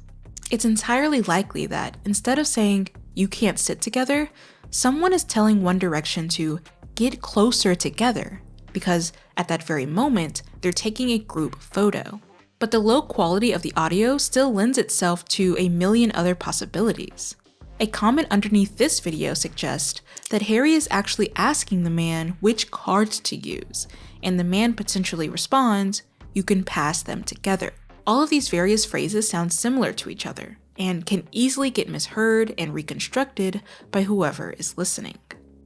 It's entirely likely that instead of saying, "you can't sit together," someone is telling One Direction to get closer together, because at that very moment, they're taking a group photo. But the low quality of the audio still lends itself to a million other possibilities. A comment underneath this video suggests that Harry is actually asking the man which cards to use, and the man potentially responds, "you can pass them together." All of these various phrases sound similar to each other, and can easily get misheard and reconstructed by whoever is listening.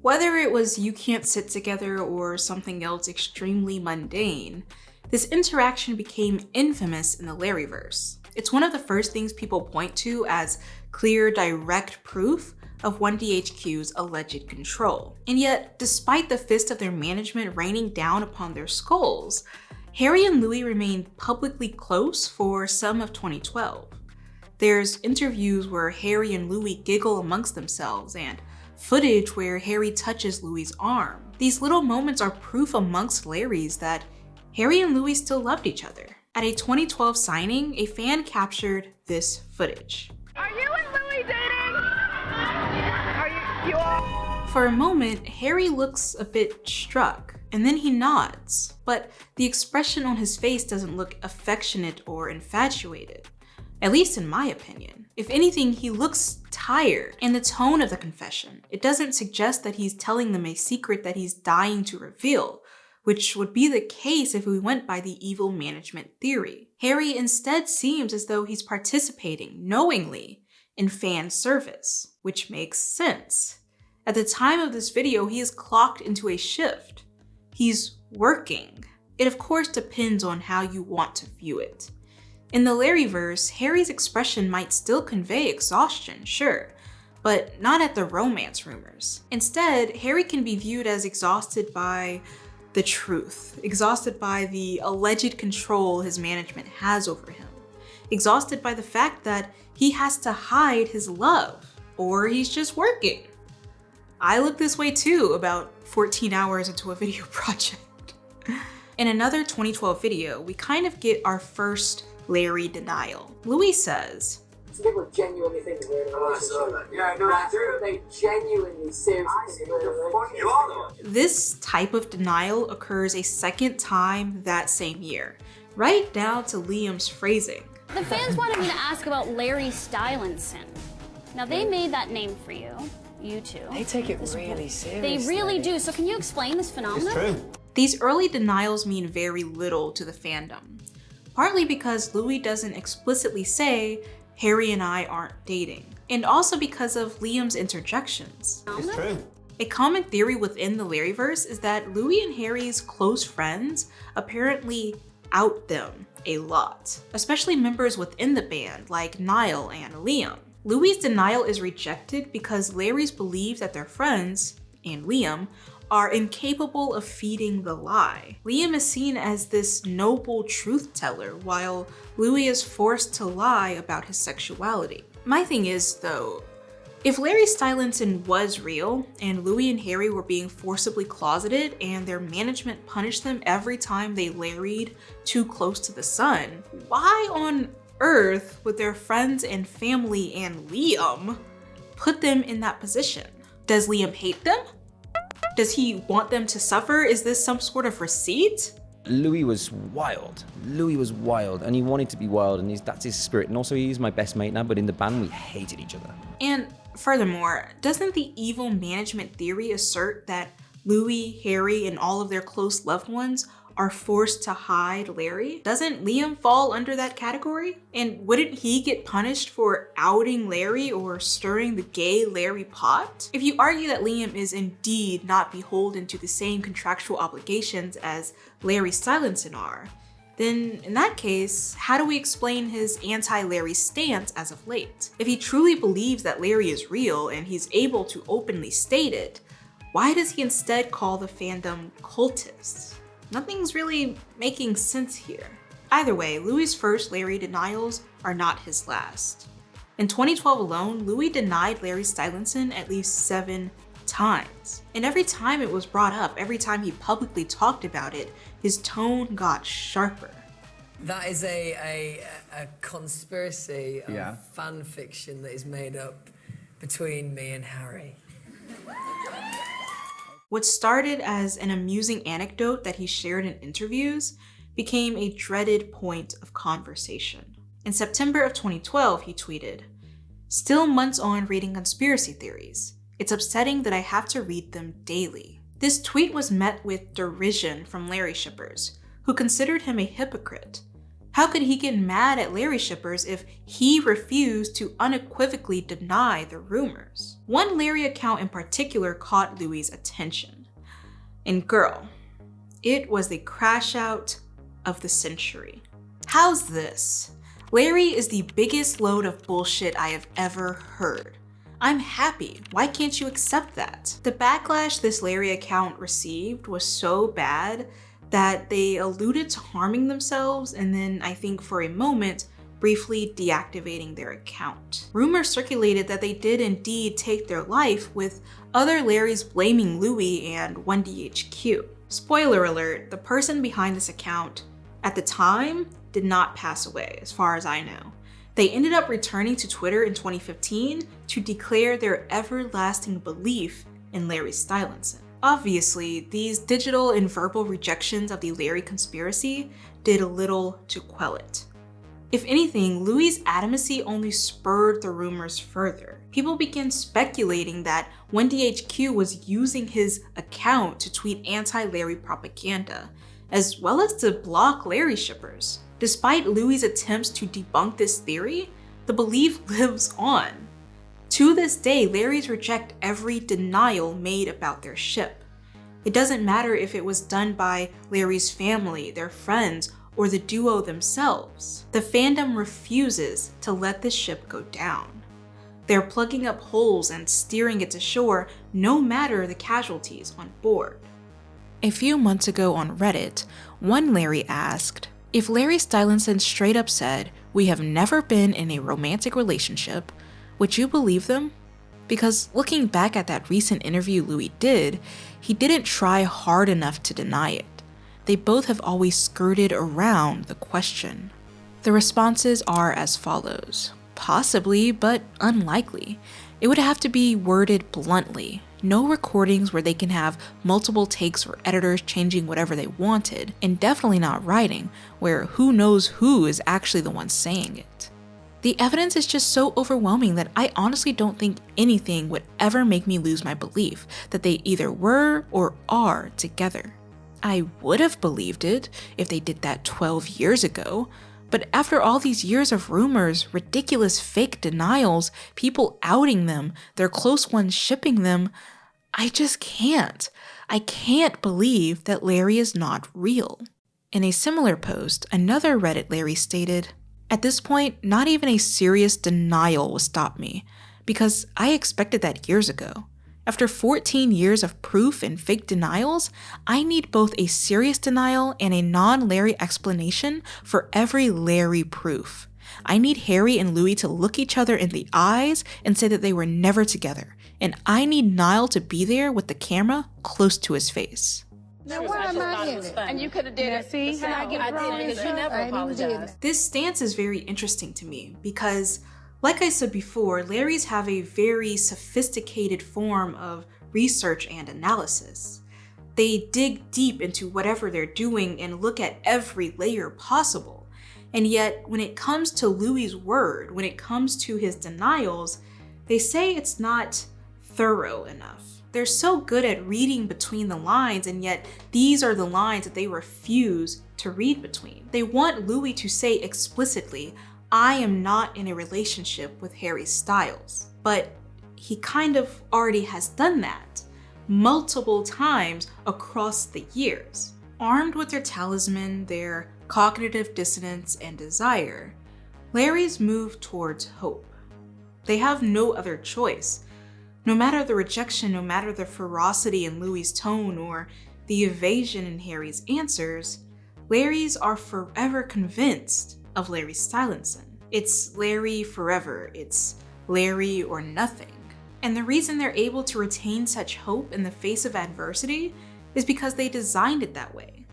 Whether it was "you can't sit together" or something else extremely mundane, this interaction became infamous in the Larrie-verse. It's one of the first things people point to as clear, direct proof of 1DHQ's alleged control. And yet, despite the fist of their management raining down upon their skulls, Harry and Louis remained publicly close for some of 2012. There's interviews where Harry and Louis giggle amongst themselves, and footage where Harry touches Louis' arm. These little moments are proof amongst Larrys that Harry and Louis still loved each other. At a 2012 signing, a fan captured this footage. "Are you and Louis dating? Are you all?" For a moment, Harry looks a bit struck, and then he nods, but the expression on his face doesn't look affectionate or infatuated. At least in my opinion. If anything, he looks tired. And the tone of the confession, it doesn't suggest that he's telling them a secret that he's dying to reveal, which would be the case if we went by the evil management theory. Harry instead seems as though he's participating knowingly in fan service, which makes sense. At the time of this video, he is clocked into a shift. He's working. It of course depends on how you want to view it. In the Larrie-verse, Harry's expression might still convey exhaustion, sure, but not at the romance rumors. Instead, Harry can be viewed as exhausted by the truth, exhausted by the alleged control his management has over him, exhausted by the fact that he has to hide his love, or he's just working. I look this way too about 14 hours into a video project. In another 2012 video, we kind of get our first Larry denial. Louis says, "Some people genuinely think that we're in a relationship." Yeah, no, that's true. They genuinely, seriously think we're in a relationship. This type of denial occurs a second time that same year, right down to Liam's phrasing. The fans wanted me to ask about Larry Stylinson. Now they made that name for you, you two. They take it really seriously. They really do. So can you explain this phenomenon? It's true. These early denials mean very little to the fandom, partly because Louis doesn't explicitly say, Harry and I aren't dating. And also because of Liam's interjections. It's true. A common theory within the Larrie-verse is that Louis and Harry's close friends apparently out them a lot, especially members within the band like Niall and Liam. Louis' denial is rejected because Larry's believe that their friends, and Liam, are incapable of feeding the lie. Liam is seen as this noble truth teller, while Louis is forced to lie about his sexuality. My thing is, though, if Larry Stylinson was real, and Louis and Harry were being forcibly closeted, and their management punished them every time they Larried too close to the sun, why on earth would their friends and family and Liam put them in that position? Does Liam hate them? Does he want them to suffer? Is this some sort of receipt? Louis was wild. Louis was wild, and he wanted to be wild, and that's his spirit. And also, he's my best mate now, but in the band, we hated each other. And furthermore, doesn't the evil management theory assert that Louis, Harry, and all of their close loved ones are forced to hide Larry? Doesn't Liam fall under that category? And wouldn't he get punished for outing Larry or stirring the gay Larry pot? If you argue that Liam is indeed not beholden to the same contractual obligations as Larry Stylinson are, then in that case, how do we explain his anti-Larry stance as of late? If he truly believes that Larry is real and he's able to openly state it, why does he instead call the fandom cultists? Nothing's really making sense here. Either way, Louis' first Larry denials are not his last. In 2012 alone, Louis denied Larry Stylinson at least 7 times. And every time it was brought up, every time he publicly talked about it, his tone got sharper. That is a conspiracy of fan fiction that is made up between me and Harry. What started as an amusing anecdote that he shared in interviews became a dreaded point of conversation. In September of 2012, he tweeted, "Still months on reading conspiracy theories. It's upsetting that I have to read them daily." This tweet was met with derision from Larry shippers, who considered him a hypocrite. How could he get mad at Larry shippers if he refused to unequivocally deny the rumors? One Larry account in particular caught Louis' attention. And girl, it was the crash out of the century. How's this? Larry is the biggest load of bullshit I have ever heard. I'm happy. Why can't you accept that? The backlash this Larry account received was so bad that they alluded to harming themselves and then, I think for a moment, briefly deactivating their account. Rumors circulated that they did indeed take their life, with other Larrys blaming Louis and 1DHQ. Spoiler alert, the person behind this account at the time did not pass away, as far as I know. They ended up returning to Twitter in 2015 to declare their everlasting belief in Larry Stylinson. Obviously, these digital and verbal rejections of the Larry conspiracy did little to quell it. If anything, Louis' adamancy only spurred the rumors further. People began speculating that 1DHQ was using his account to tweet anti-Larry propaganda, as well as to block Larry shippers. Despite Louis' attempts to debunk this theory, the belief lives on. To this day, Larrys reject every denial made about their ship. It doesn't matter if it was done by Larry's family, their friends, or the duo themselves. The fandom refuses to let this ship go down. They're plugging up holes and steering it to shore, no matter the casualties on board. A few months ago on Reddit, one Larry asked, if Larry Stylinson straight up said, "We have never been in a romantic relationship," would you believe them? Because looking back at that recent interview Louis did, he didn't try hard enough to deny it. They both have always skirted around the question. The responses are as follows. Possibly, but unlikely. It would have to be worded bluntly. No recordings where they can have multiple takes or editors changing whatever they wanted, and definitely not writing, where who knows who is actually the one saying it. The evidence is just so overwhelming that I honestly don't think anything would ever make me lose my belief that they either were or are together. I would have believed it if they did that 12 years ago, But after all these years of rumors, ridiculous fake denials, people outing them, their close ones shipping them, I just can't. I can't believe that Larry is not real. In a similar post, another Reddit Larry stated, "At this point, not even a serious denial will stop me, because I expected that years ago. After 14 years of proof and fake denials, I need both a serious denial and a non-Larry explanation for every Larry proof. I need Harry and Louis to look each other in the eyes and say that they were never together, and I need Niall to be there with the camera close to his face." Now why am I in it? And you could have did it. See how I get wrong because you never apologized. This stance is very interesting to me because, like I said before, Larrys have a very sophisticated form of research and analysis. They dig deep into whatever they're doing and look at every layer possible. And yet, when it comes to Louis's word, when it comes to his denials, they say it's not thorough enough. They're so good at reading between the lines, and yet these are the lines that they refuse to read between. They want Louis to say explicitly, "I am not in a relationship with Harry Styles." But he kind of already has done that multiple times across the years. Armed with their talisman, their cognitive dissonance, and desire, Larrys move towards hope. They have no other choice. No matter the rejection, no matter the ferocity in Louis's tone or the evasion in Harry's answers, Larrys are forever convinced of Larry Stylinson. It's Larry forever. It's Larry or nothing. And the reason they're able to retain such hope in the face of adversity is because they designed it that way.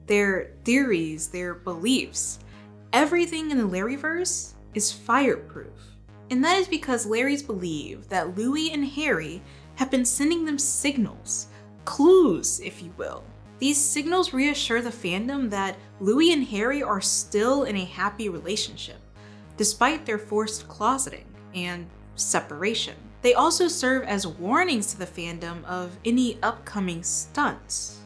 Their theories, their beliefs, everything in the Larrie-verse is fireproof. And that is because Larrys believe that Louis and Harry have been sending them signals, clues, if you will. These signals reassure the fandom that Louis and Harry are still in a happy relationship, despite their forced closeting and separation. They also serve as warnings to the fandom of any upcoming stunts.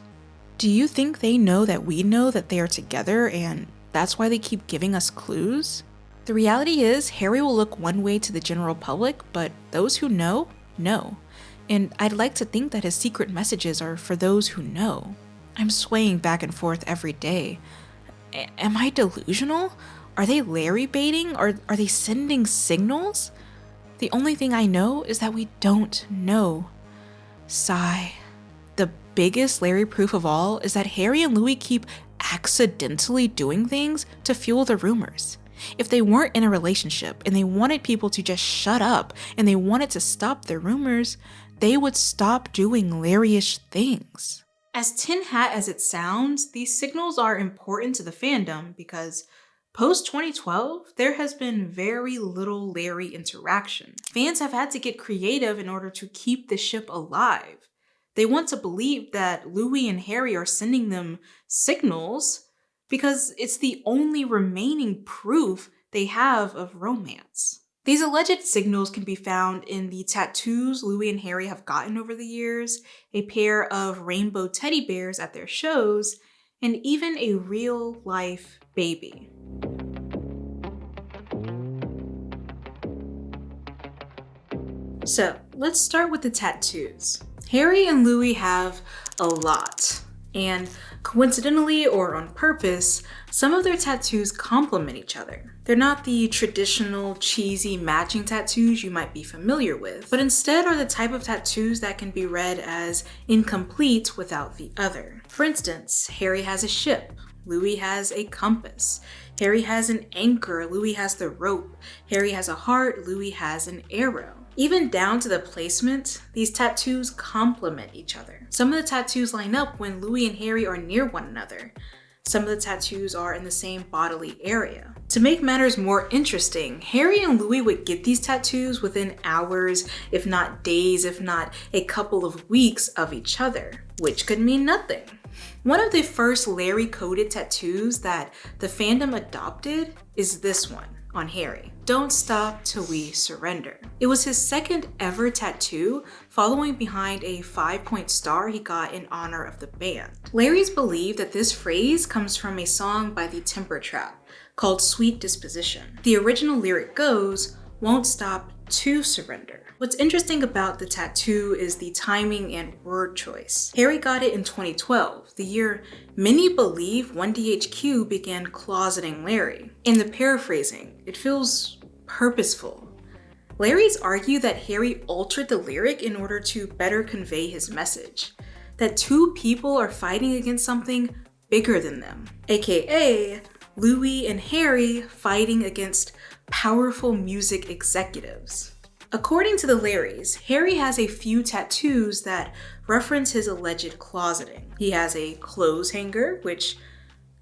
Do you think they know that we know that they are together and that's why they keep giving us clues? The reality is, Harry will look one way to the general public, but those who know, know. And I'd like to think that his secret messages are for those who know. I'm swaying back and forth every day. Am I delusional? Are they Larry baiting? Are they sending signals? The only thing I know is that we don't know. Sigh. The biggest Larry proof of all is that Harry and Louis keep accidentally doing things to fuel the rumors. If they weren't in a relationship and they wanted people to just shut up and they wanted to stop their rumors, they would stop doing Larry-ish things. As tin hat as it sounds, these signals are important to the fandom because post-2012, there has been very little Larry interaction. Fans have had to get creative in order to keep the ship alive. They want to believe that Louis and Harry are sending them signals because it's the only remaining proof they have of romance. These alleged signals can be found in the tattoos Louis and Harry have gotten over the years, a pair of rainbow teddy bears at their shows, and even a real-life baby. So, let's start with the tattoos. Harry and Louis have a lot. And coincidentally or on purpose, some of their tattoos complement each other. They're not the traditional cheesy matching tattoos you might be familiar with, but instead are the type of tattoos that can be read as incomplete without the other. For instance, Harry has a ship, Louis has a compass. Harry has an anchor, Louis has the rope. Harry has a heart, Louis has an arrow. Even down to the placement, these tattoos complement each other. Some of the tattoos line up when Louis and Harry are near one another. Some of the tattoos are in the same bodily area. To make matters more interesting, Harry and Louis would get these tattoos within hours, if not days, if not a couple of weeks of each other, which could mean nothing. One of the first Larry-coded tattoos that the fandom adopted is this one. on Harry. Don't stop till we surrender. It was his second ever tattoo, following behind a 5-point star he got in honor of the band. Larry's believe that this phrase comes from a song by the Temper Trap called Sweet Disposition. The original lyric goes, "Won't stop to surrender." What's interesting about the tattoo is the timing and word choice. Harry got it in 2012, the year many believe 1DHQ began closeting Larry. In the paraphrasing, it feels purposeful. Larry's argue that Harry altered the lyric in order to better convey his message, that two people are fighting against something bigger than them, aka Louis and Harry fighting against powerful music executives. According to the Larries, Harry has a few tattoos that reference his alleged closeting. He has a clothes hanger, which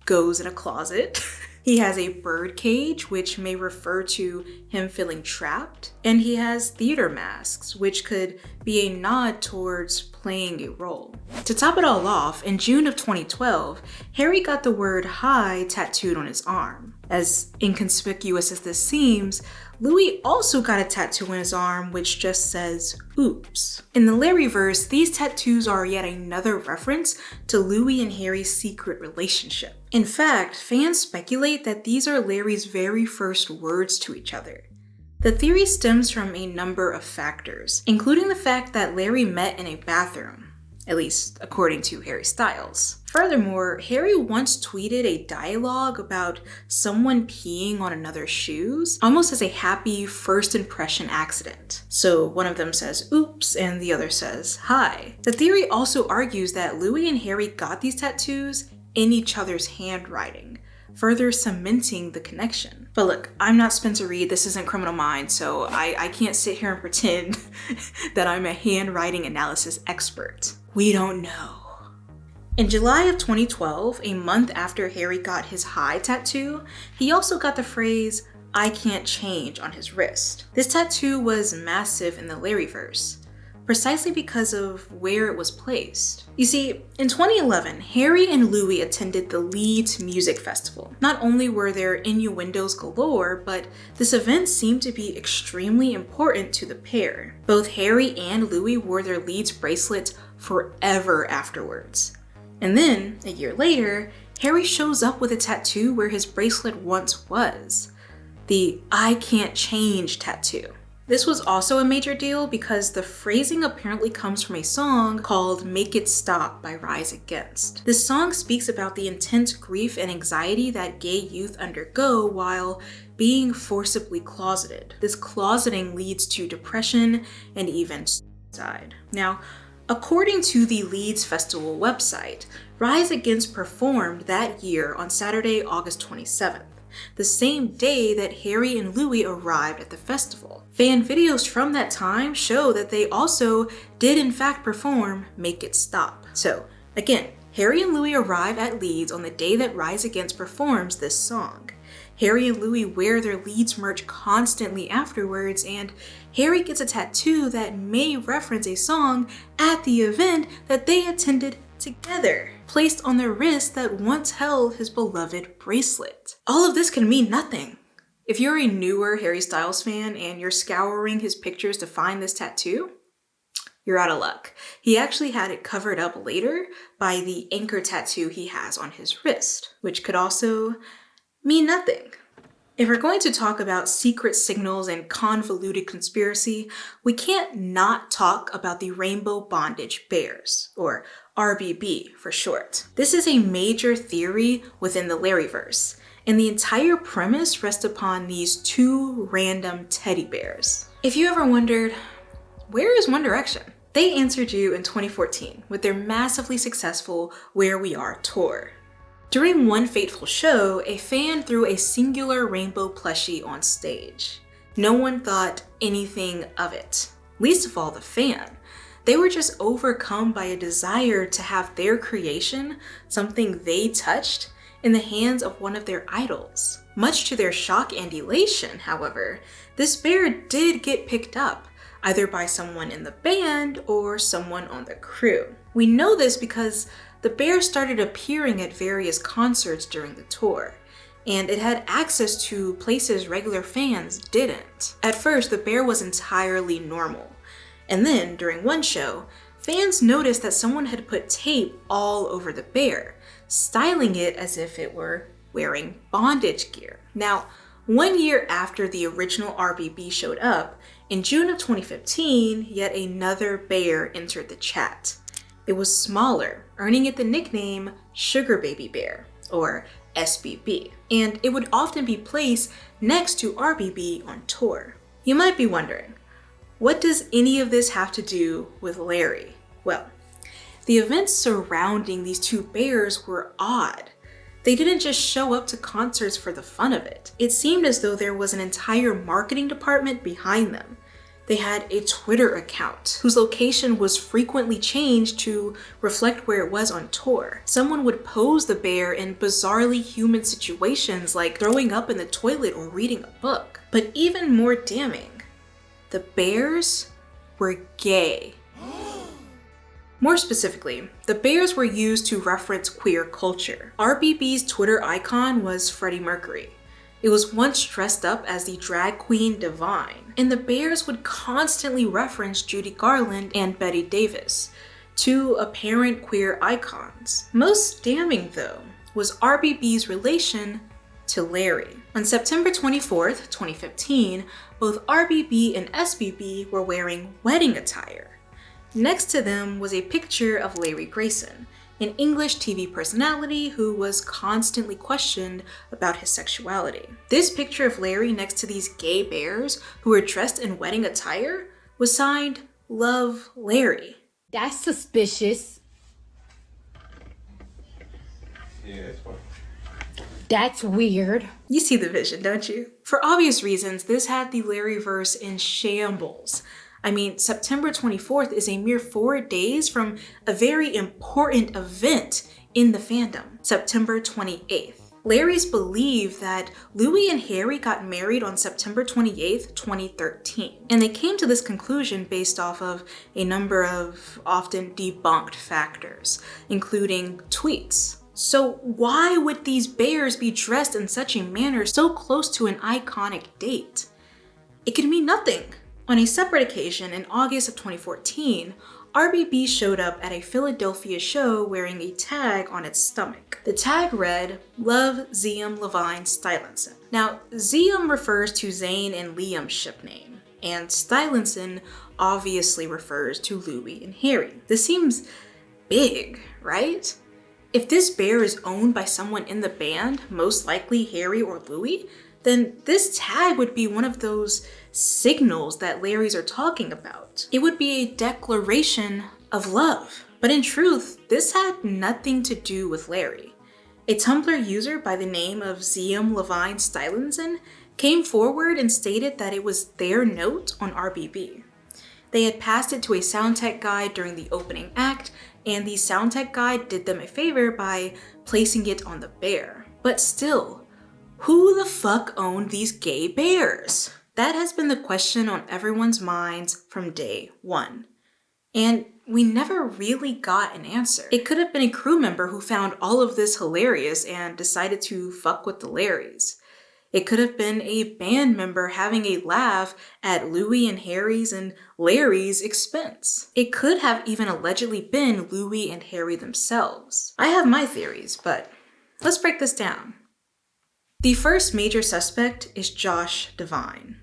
goes in a closet. He has a bird cage, which may refer to him feeling trapped. And he has theater masks, which could be a nod towards playing a role. To top it all off, in June of 2012, Harry got the word "hi" tattooed on his arm. As inconspicuous as this seems, Louis also got a tattoo on his arm which just says, "Oops." In the Larrie-verse, these tattoos are yet another reference to Louis and Harry's secret relationship. In fact, fans speculate that these are Larry's very first words to each other. The theory stems from a number of factors, including the fact that Larry met in a bathroom, at least according to Harry Styles. Furthermore, Harry once tweeted a dialogue about someone peeing on another's shoes, almost as a happy first impression accident. So one of them says "oops" and the other says "hi." The theory also argues that Louis and Harry got these tattoos in each other's handwriting, further cementing the connection. But look, I'm not Spencer Reed, this isn't Criminal Minds, so I can't sit here and pretend that I'm a handwriting analysis expert. We don't know. In July of 2012, a month after Harry got his "hi" tattoo, he also got the phrase "I can't change" on his wrist. This tattoo was massive in the Larrie-verse, precisely because of where it was placed. You see, in 2011, Harry and Louis attended the Leeds Music Festival. Not only were there innuendos galore, but this event seemed to be extremely important to the pair. Both Harry and Louis wore their Leeds bracelets forever afterwards. And then, a year later, Harry shows up with a tattoo where his bracelet once was. The "I can't change" tattoo. This was also a major deal because the phrasing apparently comes from a song called "Make It Stop" by Rise Against. This song speaks about the intense grief and anxiety that gay youth undergo while being forcibly closeted. This closeting leads to depression and even suicide. Now, according to the Leeds Festival website, Rise Against performed that year on Saturday, August 27th, the same day that Harry and Louis arrived at the festival. Fan videos from that time show that they also did in fact perform "Make It Stop." So again, Harry and Louis arrive at Leeds on the day that Rise Against performs this song. Harry and Louis wear their Leeds merch constantly afterwards, and Harry gets a tattoo that may reference a song at the event that they attended together, placed on their wrist that once held his beloved bracelet. All of this can mean nothing. If you're a newer Harry Styles fan and you're scouring his pictures to find this tattoo, you're out of luck. He actually had it covered up later by the anchor tattoo he has on his wrist, which could also mean nothing. If we're going to talk about secret signals and convoluted conspiracy, we can't not talk about the Rainbow Bondage Bears, or RBB for short. This is a major theory within the Larrie-verse, and the entire premise rests upon these two random teddy bears. If you ever wondered, where is One Direction? They answered you in 2014 with their massively successful Where We Are tour. During one fateful show, a fan threw a singular rainbow plushie on stage. No one thought anything of it, least of all the fan. They were just overcome by a desire to have their creation, something they touched, in the hands of one of their idols. Much to their shock and elation, however, this bear did get picked up, either by someone in the band or someone on the crew. We know this because the bear started appearing at various concerts during the tour. and it had access to places regular fans didn't. At first, the bear was entirely normal, and then during one show, fans noticed that someone had put tape all over the bear, styling it as if it were wearing bondage gear. Now, 1 year after the original RBB showed up, in June of 2015, yet another bear entered the chat. It was smaller, earning it the nickname Sugar Baby Bear, or SBB, and it would often be placed next to RBB on tour. You might be wondering, what does any of this have to do with Larry? Well, the events surrounding these two bears were odd. They didn't just show up to concerts for the fun of it. It seemed as though there was an entire marketing department behind them. They had a Twitter account whose location was frequently changed to reflect where it was on tour. Someone would pose the bear in bizarrely human situations like throwing up in the toilet or reading a book. But even more damning, the bears were gay. More specifically, the bears were used to reference queer culture. RBB's Twitter icon was Freddie Mercury. It was once dressed up as the drag queen Divine, and the bears would constantly reference Judy Garland and Betty Davis, two apparent queer icons. Most damning, though, was RBB's relation to Larry. On September 24th, 2015, both RBB and SBB were wearing wedding attire. Next to them was a picture of Larry Grayson, an English TV personality who was constantly questioned about his sexuality. This picture of Larry next to these gay bears who were dressed in wedding attire was signed Love Larry. That's suspicious. Yeah, that's fine. That's weird. You see the vision, don't you? For obvious reasons, this had the Larrie-verse in shambles. I mean, September 24th is a mere 4 days from a very important event in the fandom, September 28th. Larry's believe that Louis and Harry got married on September 28th, 2013. And they came to this conclusion based off of a number of often debunked factors, including tweets. So why would these bears be dressed in such a manner so close to an iconic date? It could mean nothing. On a separate occasion, in August of 2014, RBB showed up at a Philadelphia show wearing a tag on its stomach. The tag read, "Love Zayn Levine Stylinson." Now, Zayn refers to Zayn and Liam's ship name, and Stylinson obviously refers to Louis and Harry. This seems big, right? If this bear is owned by someone in the band, most likely Harry or Louis, then this tag would be one of those signals that Larry's are talking about. It would be a declaration of love. But in truth, this had nothing to do with Larry. A Tumblr user by the name of Zayn Levine Stylinson came forward and stated that it was their note on RBB. They had passed it to a sound tech guy during the opening act, and the sound tech guy did them a favor by placing it on the bear. But still, who the fuck owned these gay bears? That has been the question on everyone's minds from day one. And we never really got an answer. It could have been a crew member who found all of this hilarious and decided to fuck with the Larries. It could have been a band member having a laugh at Louis and Harry's and Larry's expense. It could have even allegedly been Louis and Harry themselves. I have my theories, but let's break this down. The first major suspect is Josh Devine.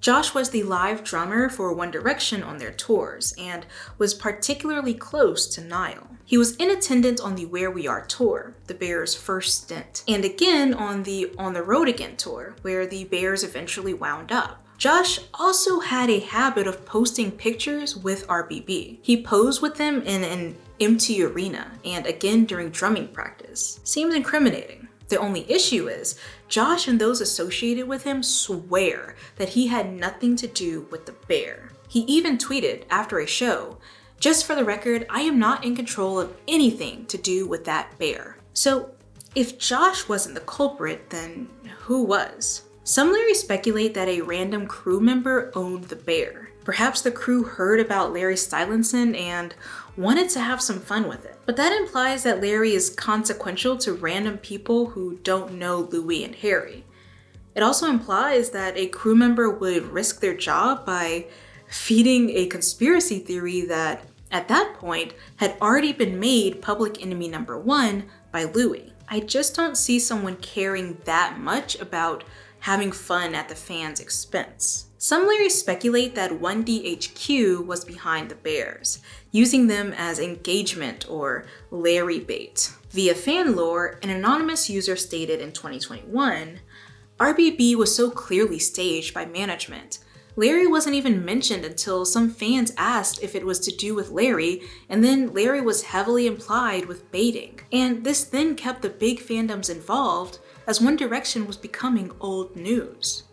Josh was the live drummer for One Direction on their tours and was particularly close to Niall. He was in attendance on the Where We Are tour, the Bears' first stint, and again on the On the Road Again tour, where the Bears eventually wound up. Josh also had a habit of posting pictures with RBB. He posed with them in an empty arena and again during drumming practice. Seems incriminating. The only issue is, Josh and those associated with him swear that he had nothing to do with the bear. He even tweeted after a show, "Just for the record, I am not in control of anything to do with that bear." So if Josh wasn't the culprit, then who was? Some Larry speculate that a random crew member owned the bear. Perhaps the crew heard about Larrie Stylinson and wanted to have some fun with it. But that implies that Larrie is consequential to random people who don't know Louis and Harry. It also implies that a crew member would risk their job by feeding a conspiracy theory that, at that point, had already been made public enemy number one by Louis. I just don't see someone caring that much about having fun at the fans' expense. Some Larrys speculate that 1DHQ was behind the bears, using them as engagement or Larry bait. Via fan lore, an anonymous user stated in 2021, RBB was so clearly staged by management. Larry wasn't even mentioned until some fans asked if it was to do with Larry, and then Larry was heavily implied with baiting. And this then kept the big fandoms involved, as One Direction was becoming old news.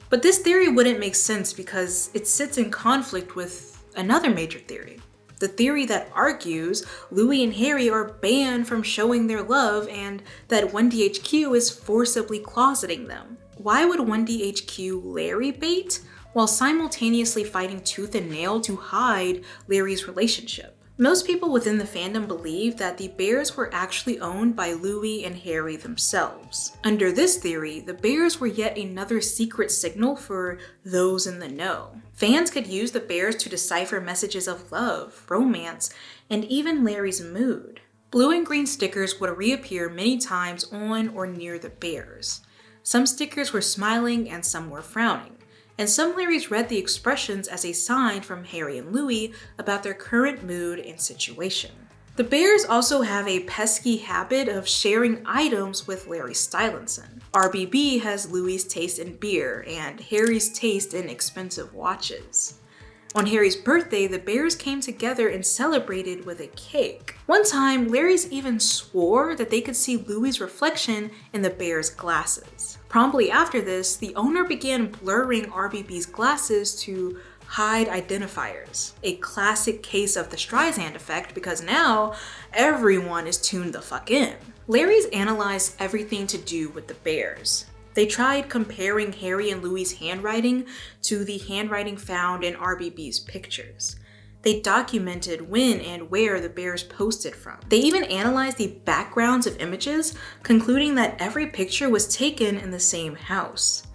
But this theory wouldn't make sense because it sits in conflict with another major theory. The theory that argues Louis and Harry are banned from showing their love and that 1DHQ is forcibly closeting them. Why would 1DHQ Larry bait while simultaneously fighting tooth and nail to hide Larry's relationship? Most people within the fandom believe that the bears were actually owned by Louis and Harry themselves. Under this theory, the bears were yet another secret signal for those in the know. Fans could use the bears to decipher messages of love, romance, and even Larry's mood. Blue and green stickers would reappear many times on or near the bears. Some stickers were smiling and some were frowning. And some Larrys read the expressions as a sign from Harry and Louis about their current mood and situation. The bears also have a pesky habit of sharing items with Larrie Stylinson. RBB has Louis' taste in beer and Harry's taste in expensive watches. On Harry's birthday, the bears came together and celebrated with a cake. One time, Larry's even swore that they could see Louis' reflection in the bears' glasses. Promptly after this, the owner began blurring RBB's glasses to hide identifiers. A classic case of the Streisand effect because now everyone is tuned the fuck in. Larry's analyzed everything to do with the bears. They tried comparing Harry and Louis' handwriting to the handwriting found in RBB's pictures. They documented when and where the bears posted from. They even analyzed the backgrounds of images, concluding that every picture was taken in the same house.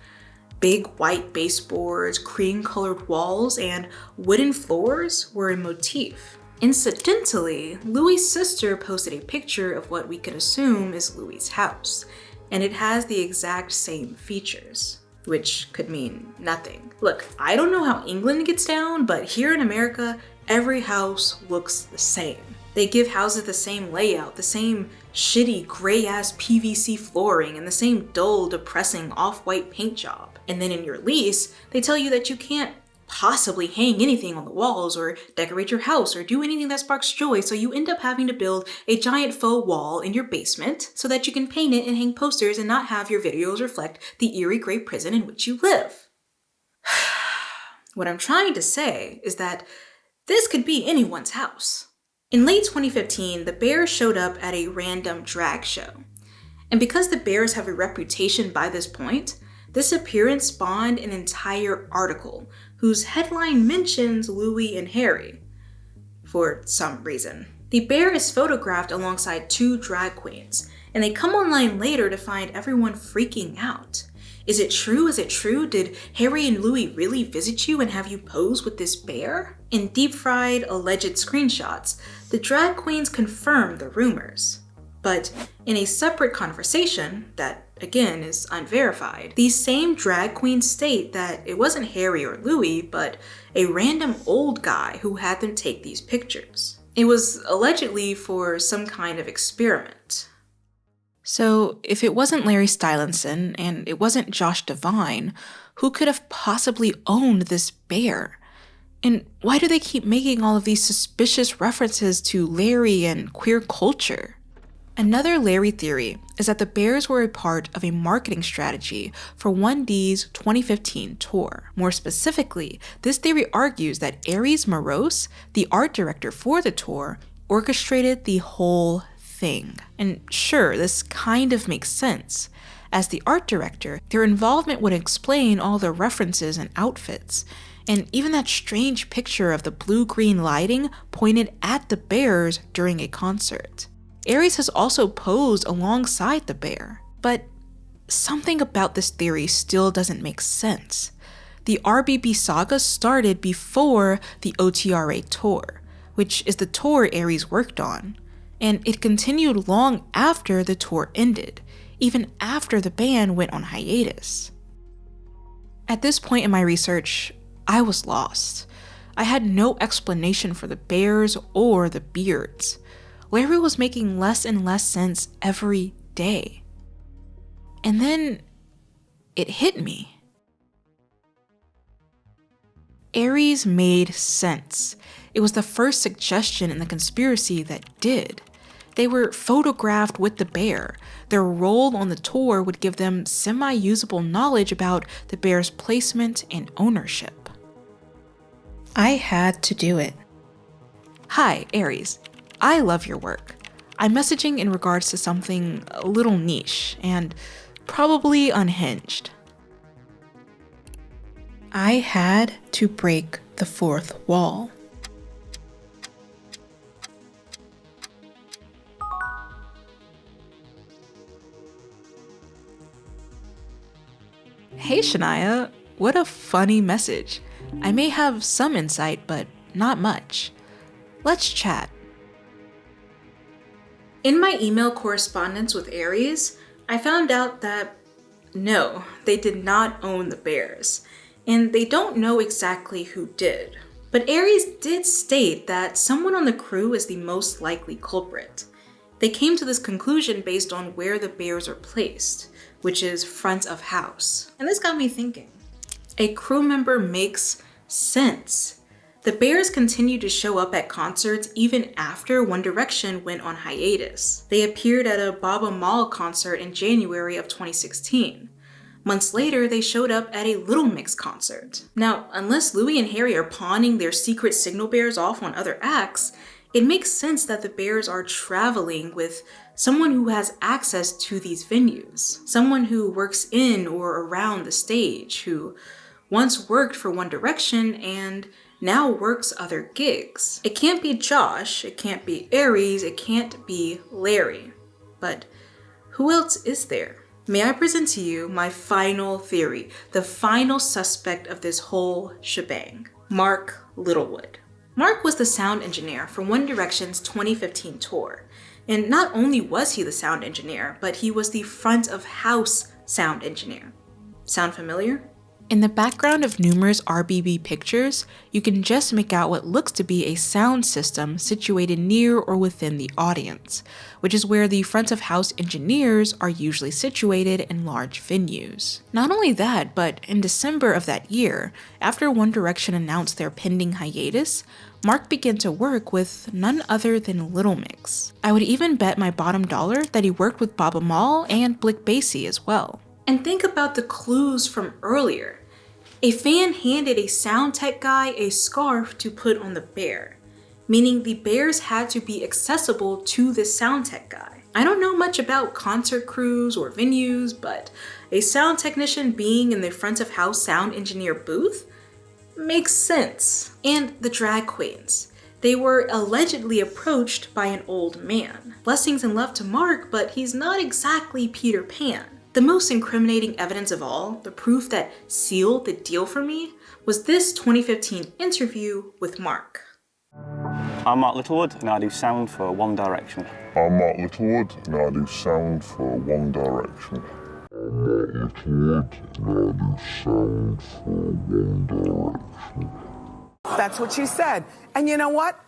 Big white baseboards, cream-colored walls, and wooden floors were a motif. Incidentally, Louis' sister posted a picture of what we could assume is Louis' house, and it has the exact same features, which could mean nothing. Look, I don't know how England gets down, but here in America, every house looks the same. They give houses the same layout, the same shitty gray-ass PVC flooring, and the same dull, depressing off-white paint job. And then in your lease, they tell you that you can't possibly hang anything on the walls or decorate your house or do anything that sparks joy, so you end up having to build a giant faux wall in your basement so that you can paint it and hang posters and not have your videos reflect the eerie gray prison in which you live. What I'm trying to say is that this could be anyone's house. In late 2015, the bears showed up at a random drag show. And because the bears have a reputation by this point, this appearance spawned an entire article whose headline mentions Louis and Harry, for some reason. The bear is photographed alongside two drag queens, and they come online later to find everyone freaking out. Is it true? Is it true? Did Harry and Louis really visit you and have you pose with this bear? In deep-fried, alleged screenshots, the drag queens confirm the rumors. But in a separate conversation that, again, is unverified, these same drag queens state that it wasn't Harry or Louis, but a random old guy who had them take these pictures. It was allegedly for some kind of experiment. So, if it wasn't Larrie Stylinson and it wasn't Josh Devine, who could have possibly owned this bear? And why do they keep making all of these suspicious references to Larry and queer culture? Another Larry theory is that the bears were a part of a marketing strategy for 1D's 2015 tour. More specifically, this theory argues that Aries Morose, the art director for the tour, orchestrated the whole thing. And sure, this kind of makes sense. As the art director, their involvement would explain all the references and outfits. and even that strange picture of the blue-green lighting pointed at the bears during a concert. Aries has also posed alongside the bear, but something about this theory still doesn't make sense. The RBB saga started before the OTRA tour, which is the tour Aries worked on, and it continued long after the tour ended, even after the band went on hiatus. At this point in my research, I was lost. I had no explanation for the bears or the beards. Larry was making less and less sense every day. And then it hit me. Aries made sense. It was the first suggestion in the conspiracy that did. They were photographed with the bear. Their role on the tour would give them semi-usable knowledge about the bear's placement and ownership. I had to do it. Hi, Aries. I love your work. I'm messaging in regards to something a little niche and probably unhinged. I had to break the fourth wall. Hey Shania, what a funny message. I may have some insight, but not much. Let's chat. In my email correspondence with Aries, I found out that no, they did not own the bears, and they don't know exactly who did. But Aries did state that someone on the crew is the most likely culprit. They came to this conclusion based on where the bears are placed, which is front of house. And this got me thinking. A crew member makes sense. The bears continued to show up at concerts even after One Direction went on hiatus. They appeared at a Baba Mall concert in January of 2016. Months later, they showed up at a Little Mix concert. Now, unless Louis and Harry are pawning their secret signal bears off on other acts, it makes sense that the bears are traveling with someone who has access to these venues. Someone who works in or around the stage, who once worked for One Direction and now works other gigs. It can't be Josh, it can't be Aries, it can't be Larry. But who else is there? May I present to you my final theory, the final suspect of this whole shebang, Mark Littlewood. Mark was the sound engineer for One Direction's 2015 tour. And not only was he the sound engineer, but he was the front of house sound engineer. Sound familiar? In the background of numerous RBB pictures, you can just make out what looks to be a sound system situated near or within the audience, which is where the front of house engineers are usually situated in large venues. Not only that, but in December of that year, after One Direction announced their pending hiatus, Mark began to work with none other than Little Mix. I would even bet my bottom dollar that he worked with Baba Mall and Blick Basie as well. And think about the clues from earlier. A fan handed a sound tech guy a scarf to put on the bear, meaning the bears had to be accessible to the sound tech guy. I don't know much about concert crews or venues, but a sound technician being in the front of house sound engineer booth makes sense. And the drag queens. They were allegedly approached by an old man. Blessings and love to Mark, but he's not exactly Peter Pan. The most incriminating evidence of all, the proof that sealed the deal for me, was this 2015 interview with Mark. I'm Mark Littlewood and I do sound for One Direction. I'm Mark Littlewood and I do sound for One Direction. I'm Mark Littlewood and I do sound for One Direction. That's what she said. And you know what?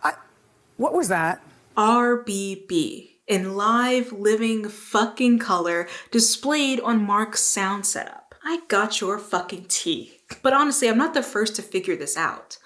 What was that? RBB. In live, living, fucking color, displayed on Mark's sound setup. I got your fucking tea. But honestly, I'm not the first to figure this out.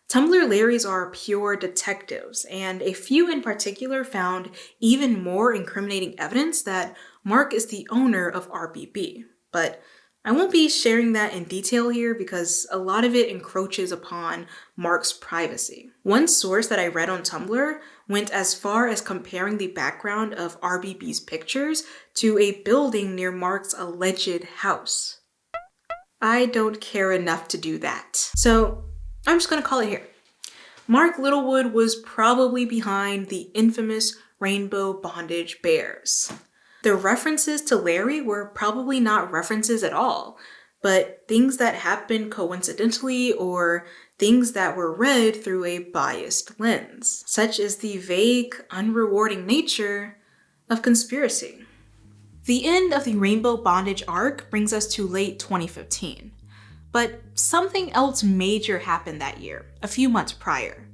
Tumblr Larrys are pure detectives, and a few in particular found even more incriminating evidence that Mark is the owner of RBB. But I won't be sharing that in detail here because a lot of it encroaches upon Mark's privacy. One source that I read on Tumblr went as far as comparing the background of RBB's pictures to a building near Mark's alleged house. I don't care enough to do that. So I'm just gonna call it here. Mark Littlewood was probably behind the infamous rainbow bondage bears. The references to Larry were probably not references at all, but things that happened coincidentally or things that were read through a biased lens, such as the vague, unrewarding nature of Conspiracy. The end of the rainbow bondage arc brings us to late 2015. But something else major happened that year, a few months prior.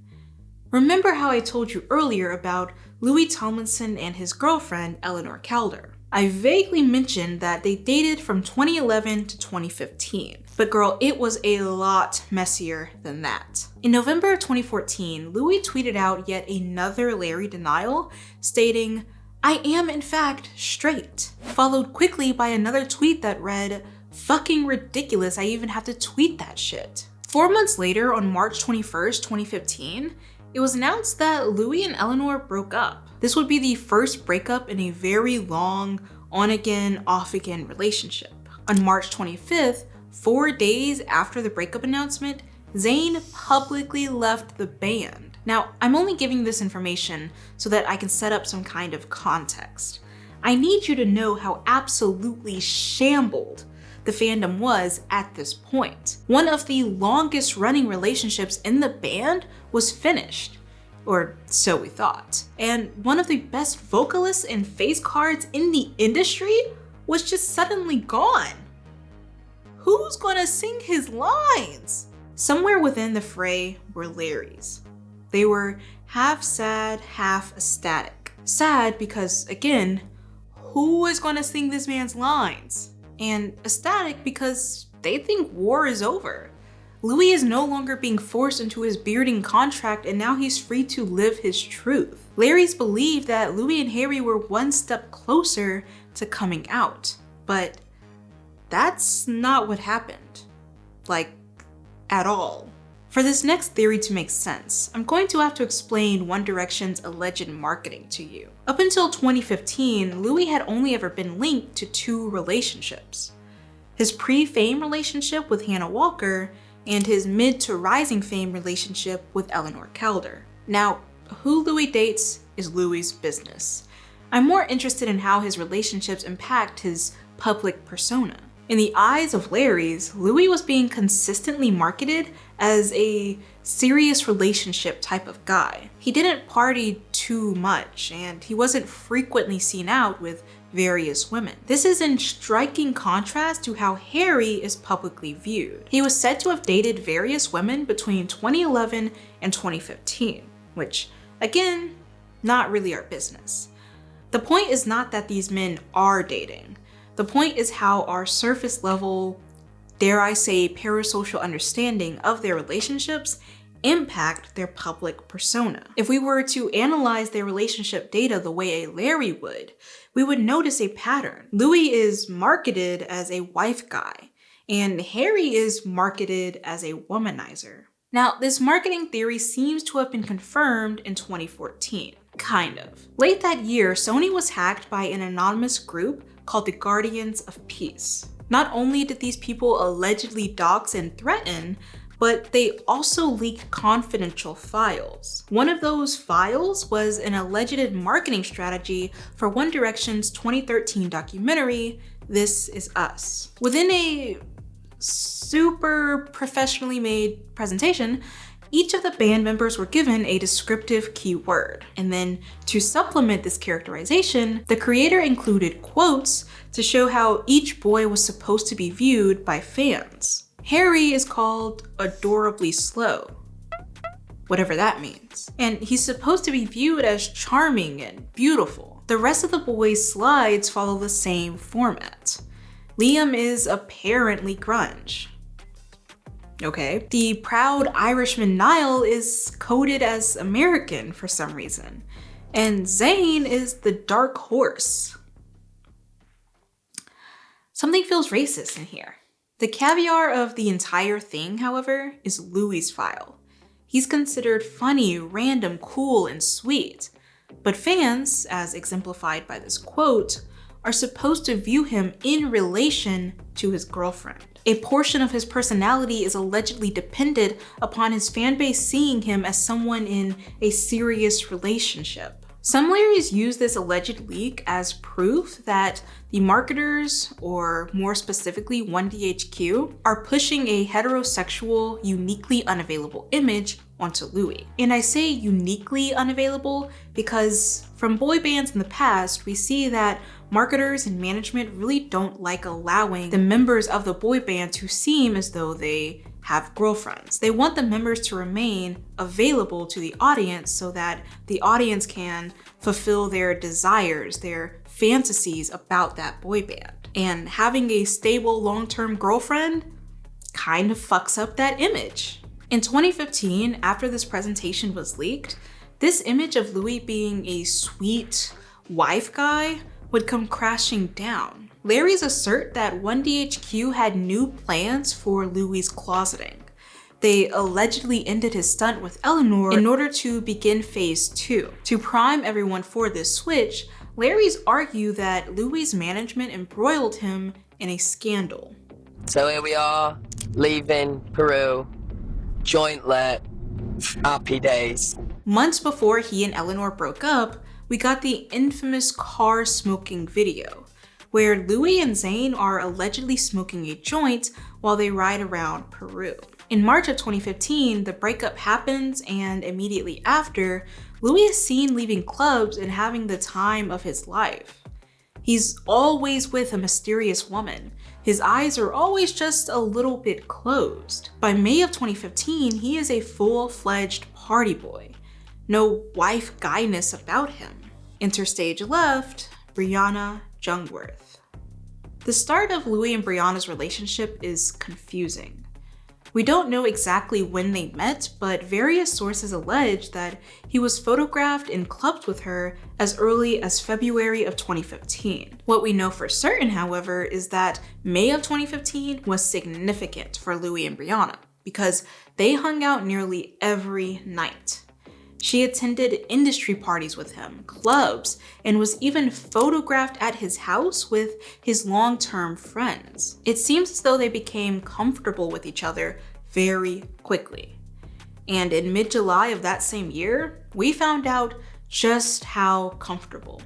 Remember how I told you earlier about Louis Tomlinson and his girlfriend, Eleanor Calder? I vaguely mentioned that they dated from 2011 to 2015. But girl, it was a lot messier than that. In November of 2014, Louis tweeted out yet another Larry denial, stating, "I am in fact straight," followed quickly by another tweet that read, "Fucking ridiculous, I even have to tweet that shit." 4 months later, on March 21st, 2015, it was announced that Louis and Eleanor broke up. This would be the first breakup in a very long, on-again, off-again relationship. On March 25th, 4 days after the breakup announcement, Zayn publicly left the band. Now, I'm only giving this information so that I can set up some kind of context. I need you to know how absolutely shambled the fandom was at this point. One of the longest running relationships in the band was finished, or so we thought. And one of the best vocalists and face cards in the industry was just suddenly gone. Who's gonna sing his lines? Somewhere within the fray were Larry's. They were half sad, half ecstatic. Sad because, again, who is gonna sing this man's lines? And ecstatic because they think war is over. Louis is no longer being forced into his bearding contract and now he's free to live his truth. Larry's believed that Louis and Harry were one step closer to coming out, but that's not what happened. Like, at all. For this next theory to make sense, I'm going to have to explain One Direction's alleged marketing to you. Up until 2015, Louis had only ever been linked to 2 relationships. His pre-fame relationship with Hannah Walker and his mid to rising fame relationship with Eleanor Calder. Now, who Louis dates is Louis' business. I'm more interested in how his relationships impact his public persona. In the eyes of Larry's, Louis was being consistently marketed as a serious relationship type of guy. He didn't party too much, and he wasn't frequently seen out with various women. This is in striking contrast to how Harry is publicly viewed. He was said to have dated various women between 2011 and 2015, which, again, not really our business. The point is not that these men are dating. The point is how our surface level, dare I say, parasocial understanding of their relationships impact their public persona. If we were to analyze their relationship data the way a Larry would, we would notice a pattern. Louis is marketed as a wife guy, and Harry is marketed as a womanizer. Now, this marketing theory seems to have been confirmed in 2014. Kind of. Late that year, Sony was hacked by an anonymous group called the Guardians of Peace. Not only did these people allegedly dox and threaten, but they also leaked confidential files. One of those files was an alleged marketing strategy for One Direction's 2013 documentary, This Is Us. Within a super professionally made presentation, each of the band members were given a descriptive keyword. And then to supplement this characterization, the creator included quotes to show how each boy was supposed to be viewed by fans. Harry is called adorably slow, whatever that means. And he's supposed to be viewed as charming and beautiful. The rest of the boys' slides follow the same format. Liam is apparently grunge. Okay. The proud Irishman Niall is coded as American for some reason. And Zayn is the dark horse. Something feels racist in here. The caviar of the entire thing, however, is Louis' file. He's considered funny, random, cool, and sweet. But fans, as exemplified by this quote, are supposed to view him in relation to his girlfriend. A portion of his personality is allegedly dependent upon his fanbase seeing him as someone in a serious relationship. Some Larrys use this alleged leak as proof that the marketers, or more specifically 1DHQ, are pushing a heterosexual, uniquely unavailable image onto Louis. And I say uniquely unavailable because from boy bands in the past, we see that marketers and management really don't like allowing the members of the boy band to seem as though they have girlfriends. They want the members to remain available to the audience so that the audience can fulfill their desires, their fantasies about that boy band. And having a stable long-term girlfriend kind of fucks up that image. In 2015, after this presentation was leaked, this image of Louis being a sweet wife guy would come crashing down. Larrys assert that 1DHQ had new plans for Louis' closeting. They allegedly ended his stunt with Eleanor in order to begin phase 2. To prime everyone for this switch, Larrys argue that Louis' management embroiled him in a scandal. So here we are, leaving Peru, joint let, happy days. Months before he and Eleanor broke up, we got the infamous car smoking video, where Louis and Zayn are allegedly smoking a joint while they ride around Peru. In March of 2015, the breakup happens, and immediately after, Louis is seen leaving clubs and having the time of his life. He's always with a mysterious woman. His eyes are always just a little bit closed. By May of 2015, he is a full-fledged party boy. No wife guyness about him. Enter stage left, Brianna Jungwirth. The start of Louis and Brianna's relationship is confusing. We don't know exactly when they met, but various sources allege that he was photographed in clubs with her as early as February of 2015. What we know for certain, however, is that May of 2015 was significant for Louis and Brianna because they hung out nearly every night. She attended industry parties with him, clubs, and was even photographed at his house with his long-term friends. It seems as though they became comfortable with each other very quickly. And in mid-July of that same year, we found out just how comfortable.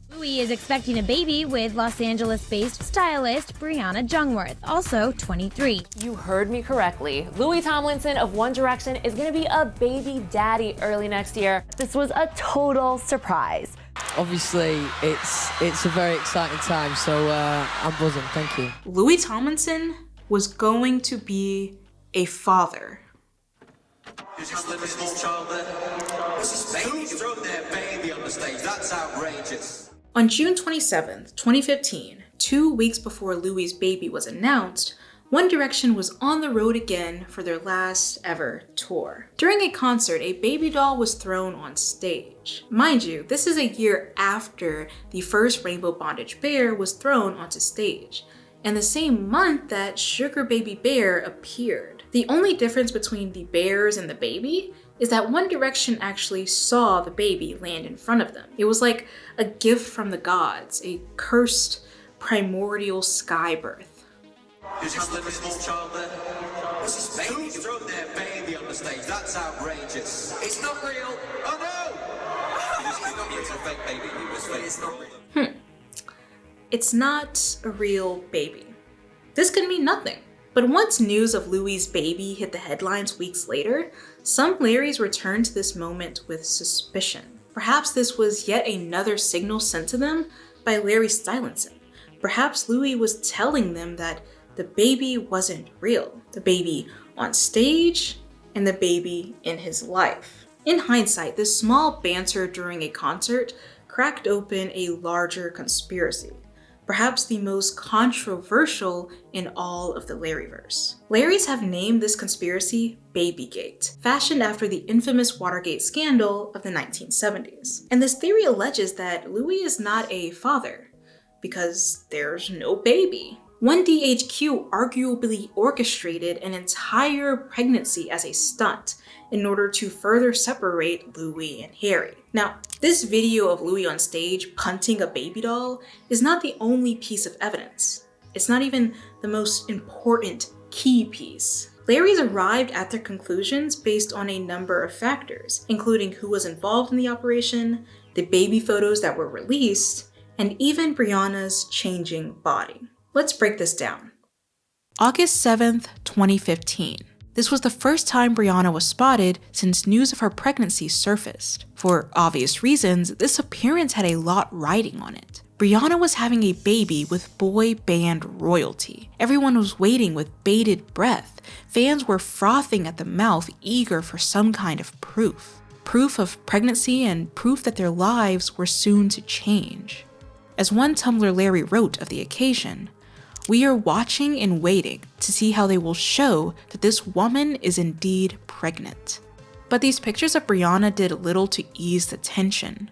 Louis is expecting a baby with Los Angeles-based stylist Brianna Jungwirth, also 23. You heard me correctly. Louis Tomlinson of One Direction is going to be a baby daddy early next year. This was a total surprise. Obviously, it's a very exciting time, so I'm buzzing. Thank you. Louis Tomlinson was going to be a father. Who's thrown their baby on the stage? That's outrageous. On June 27th, 2015, 2 weeks before Louis' baby was announced, One Direction was on the road again for their last ever tour. During a concert, a baby doll was thrown on stage. Mind you, this is a year after the first Rainbow Bondage Bear was thrown onto stage, and the same month that Sugar Baby Bear appeared. The only difference between the bears and the baby is that One Direction actually saw the baby land in front of them. It was like a gift from the gods, a cursed primordial sky birth. Who's small child there? Who's thrown their baby on the stage? That's outrageous. It's not real. Oh no! It's a fake baby. It was fake. It's not real. It's not a real baby. This could mean nothing. But once news of Louis' baby hit the headlines weeks later, some Larrys returned to this moment with suspicion. Perhaps this was yet another signal sent to them by Larry Stylinson. Perhaps Louis was telling them that the baby wasn't real. The baby on stage and the baby in his life. In hindsight, this small banter during a concert cracked open a larger conspiracy. Perhaps the most controversial in all of the Larrie-verse. Larrys have named this conspiracy Babygate, fashioned after the infamous Watergate scandal of the 1970s. And this theory alleges that Louis is not a father, because there's no baby. 1DHQ arguably orchestrated an entire pregnancy as a stunt in order to further separate Louis and Harry. Now, this video of Louis on stage punting a baby doll is not the only piece of evidence. It's not even the most important key piece. Larry's arrived at their conclusions based on a number of factors, including who was involved in the operation, the baby photos that were released, and even Brianna's changing body. Let's break this down. August 7th, 2015. This was the first time Brianna was spotted since news of her pregnancy surfaced. For obvious reasons, this appearance had a lot riding on it. Brianna was having a baby with boy band royalty. Everyone was waiting with bated breath. Fans were frothing at the mouth, eager for some kind of proof. Proof of pregnancy and proof that their lives were soon to change. As one Tumblr Larry wrote of the occasion, "We are watching and waiting to see how they will show that this woman is indeed pregnant." But these pictures of Brianna did little to ease the tension.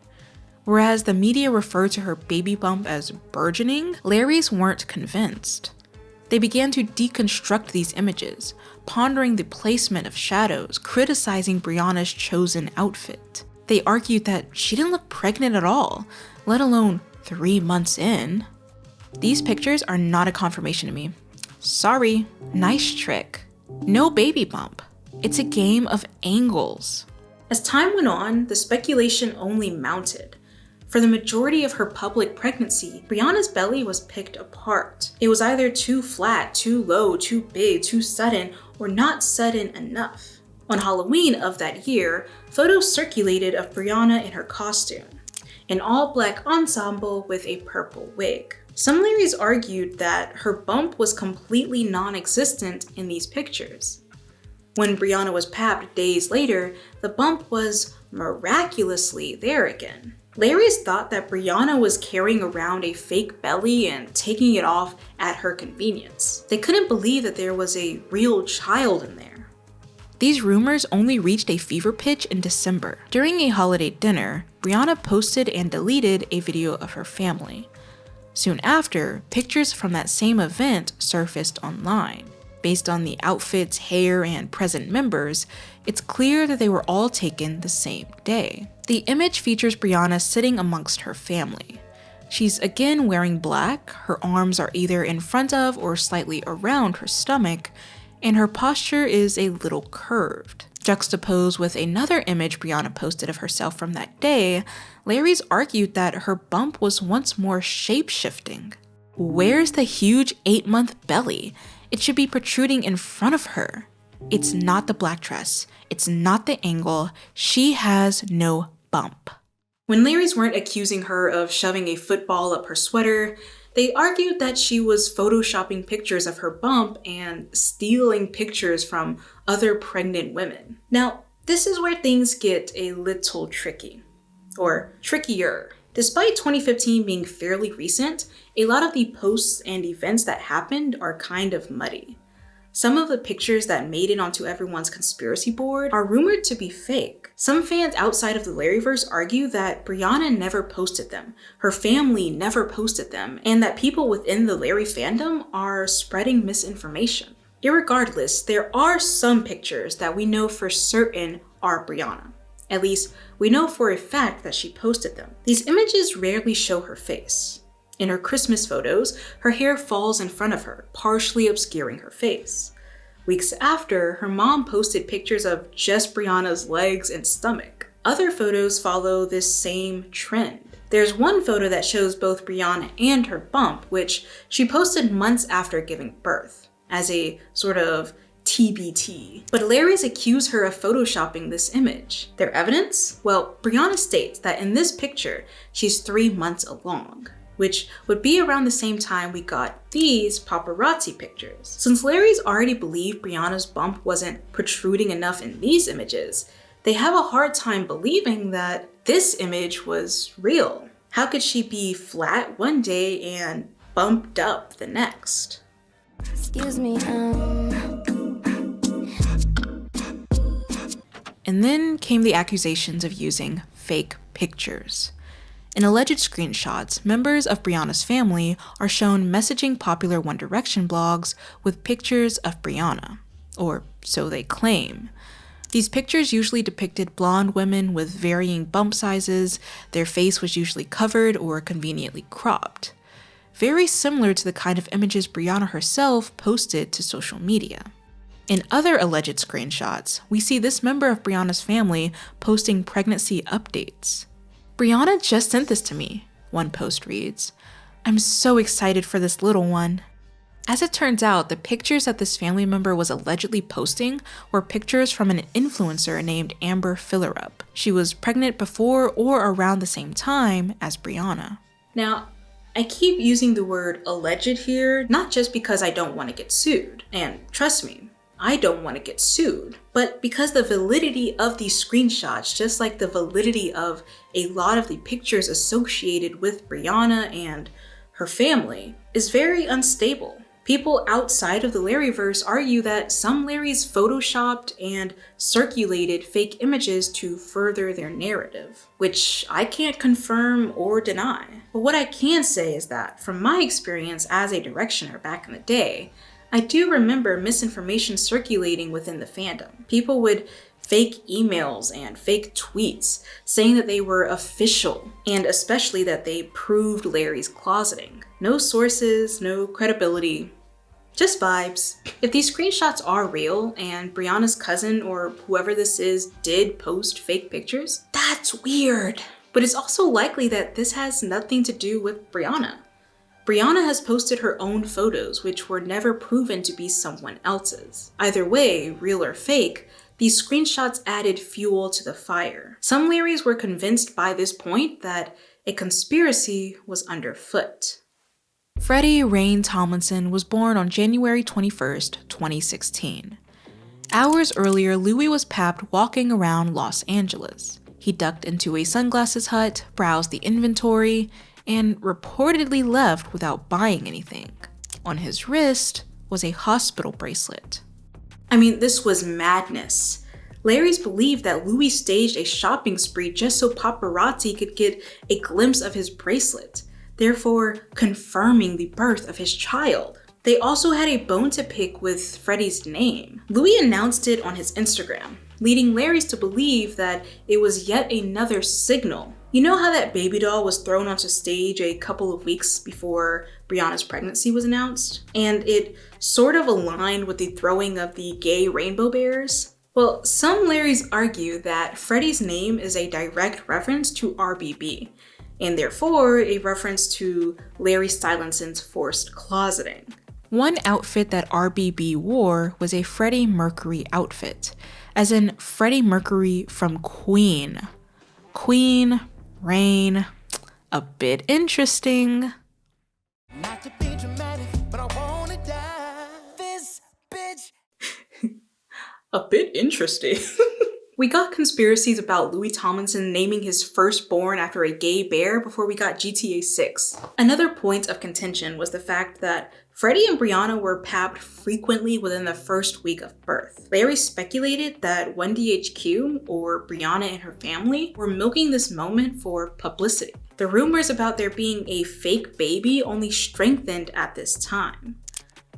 Whereas the media referred to her baby bump as burgeoning, Larry's weren't convinced. They began to deconstruct these images, pondering the placement of shadows, criticizing Brianna's chosen outfit. They argued that she didn't look pregnant at all, let alone 3 months in. These pictures are not a confirmation to me. Sorry, nice trick. No baby bump. It's a game of angles. As time went on, the speculation only mounted. For the majority of her public pregnancy, Brianna's belly was picked apart. It was either too flat, too low, too big, too sudden, or not sudden enough. On Halloween of that year, photos circulated of Brianna in her costume, an all-black ensemble with a purple wig. Some Larrys argued that her bump was completely non-existent in these pictures. When Brianna was papped days later, the bump was miraculously there again. Larrys thought that Brianna was carrying around a fake belly and taking it off at her convenience. They couldn't believe that there was a real child in there. These rumors only reached a fever pitch in December. During a holiday dinner, Brianna posted and deleted a video of her family. Soon after, pictures from that same event surfaced online. Based on the outfits, hair, and present members, it's clear that they were all taken the same day. The image features Brianna sitting amongst her family. She's again wearing black, her arms are either in front of or slightly around her stomach, and her posture is a little curved. Juxtaposed with another image Brianna posted of herself from that day, Larry's argued that her bump was once more shape-shifting. Where's the huge 8-month belly? It should be protruding in front of her. It's not the black dress. It's not the angle. She has no bump. When Larry's weren't accusing her of shoving a football up her sweater, they argued that she was photoshopping pictures of her bump and stealing pictures from other pregnant women. Now, this is where things get a little tricky, or trickier. Despite 2015 being fairly recent, a lot of the posts and events that happened are kind of muddy. Some of the pictures that made it onto everyone's conspiracy board are rumored to be fake. Some fans outside of the Larrie-verse argue that Brianna never posted them, her family never posted them, and that people within the Larry fandom are spreading misinformation. Irregardless, there are some pictures that we know for certain are Brianna. At least, we know for a fact that she posted them. These images rarely show her face. In her Christmas photos, her hair falls in front of her, partially obscuring her face. Weeks after, her mom posted pictures of just Brianna's legs and stomach. Other photos follow this same trend. There's one photo that shows both Brianna and her bump, which she posted months after giving birth, as a sort of TBT. But Larry's accuse her of photoshopping this image. Their evidence? Well, Brianna states that in this picture, she's 3 months along, which would be around the same time we got these paparazzi pictures. Since Larry's already believed Brianna's bump wasn't protruding enough in these images, they have a hard time believing that this image was real. How could she be flat one day and bumped up the next? Excuse me, And then came the accusations of using fake pictures. In alleged screenshots, members of Brianna's family are shown messaging popular One Direction blogs with pictures of Brianna, or so they claim. These pictures usually depicted blonde women with varying bump sizes. Their face was usually covered or conveniently cropped. very similar to the kind of images Brianna herself posted to social media. In other alleged screenshots, we see this member of Brianna's family posting pregnancy updates. "Brianna just sent this to me," one post reads. "I'm so excited for this little one." As it turns out, the pictures that this family member was allegedly posting were pictures from an influencer named Amber Fillerup. She was pregnant before or around the same time as Brianna. Now, I keep using the word alleged here, not just because I don't want to get sued, and trust me, I don't want to get sued, but because the validity of these screenshots, just like the validity of a lot of the pictures associated with Brianna and her family, is very unstable. People outside of the Larrie-verse argue that some Larrys photoshopped and circulated fake images to further their narrative, which I can't confirm or deny. But what I can say is that from my experience as a directioner back in the day, I do remember misinformation circulating within the fandom. People would fake emails and fake tweets saying that they were official, and especially that they proved Larry's closeting. No sources, no credibility, just vibes. If these screenshots are real and Brianna's cousin or whoever this is did post fake pictures, that's weird. But it's also likely that this has nothing to do with Brianna. Brianna has posted her own photos, which were never proven to be someone else's. Either way, real or fake, these screenshots added fuel to the fire. Some Larrys were convinced by this point that a conspiracy was underfoot. Freddie Rain Tomlinson was born on January 21st, 2016. Hours earlier, Louis was papped walking around Los Angeles. He ducked into a sunglasses hut, browsed the inventory, and reportedly left without buying anything. On his wrist was a hospital bracelet. I mean, this was madness. Larrys believed that Louis staged a shopping spree just so paparazzi could get a glimpse of his bracelet, therefore confirming the birth of his child. They also had a bone to pick with Freddie's name. Louis announced it on his Instagram, leading Larrys to believe that it was yet another signal. You know how that baby doll was thrown onto stage a couple of weeks before Brianna's pregnancy was announced? And it sort of aligned with the throwing of the gay rainbow bears? Well, some Larrys argue that Freddie's name is a direct reference to RBB, and therefore a reference to Larry Stylinson's forced closeting. One outfit that RBB wore was a Freddie Mercury outfit, as in Freddie Mercury from Queen. Queen, Rain, a bit interesting. Not to be dramatic, but I wanna die. This bitch. A bit interesting. We got conspiracies about Louis Tomlinson naming his firstborn after a gay bear before we got GTA 6. Another point of contention was the fact that Freddie and Brianna were papped frequently within the first week of birth. Larry speculated that 1DHQ, or Brianna and her family, were milking this moment for publicity. The rumors about there being a fake baby only strengthened at this time.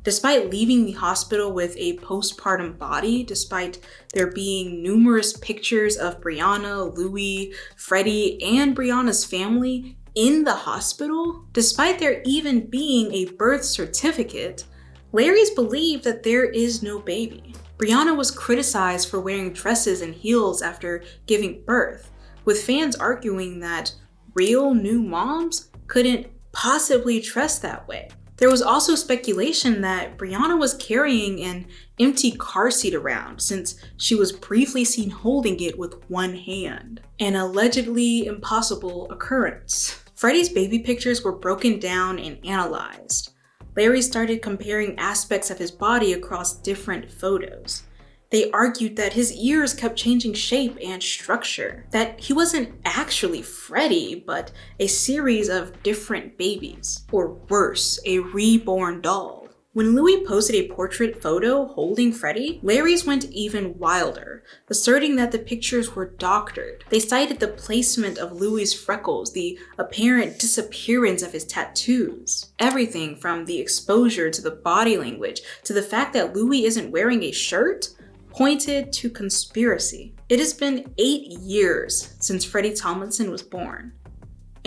Despite leaving the hospital with a postpartum body, despite there being numerous pictures of Brianna, Louis, Freddie, and Brianna's family in the hospital, despite there even being a birth certificate, Larrys believe that there is no baby. Brianna was criticized for wearing dresses and heels after giving birth, with fans arguing that real new moms couldn't possibly dress that way. There was also speculation that Brianna was carrying an empty car seat around since she was briefly seen holding it with one hand, an allegedly impossible occurrence. Freddie's baby pictures were broken down and analyzed. Larry started comparing aspects of his body across different photos. They argued that his ears kept changing shape and structure, that he wasn't actually Freddie, but a series of different babies, or worse, a reborn doll. When Louis posted a portrait photo holding Freddie, Larry's went even wilder, asserting that the pictures were doctored. They cited the placement of Louis's freckles, the apparent disappearance of his tattoos. Everything from the exposure to the body language to the fact that Louis isn't wearing a shirt pointed to conspiracy. It has been 8 years since Freddie Tomlinson was born.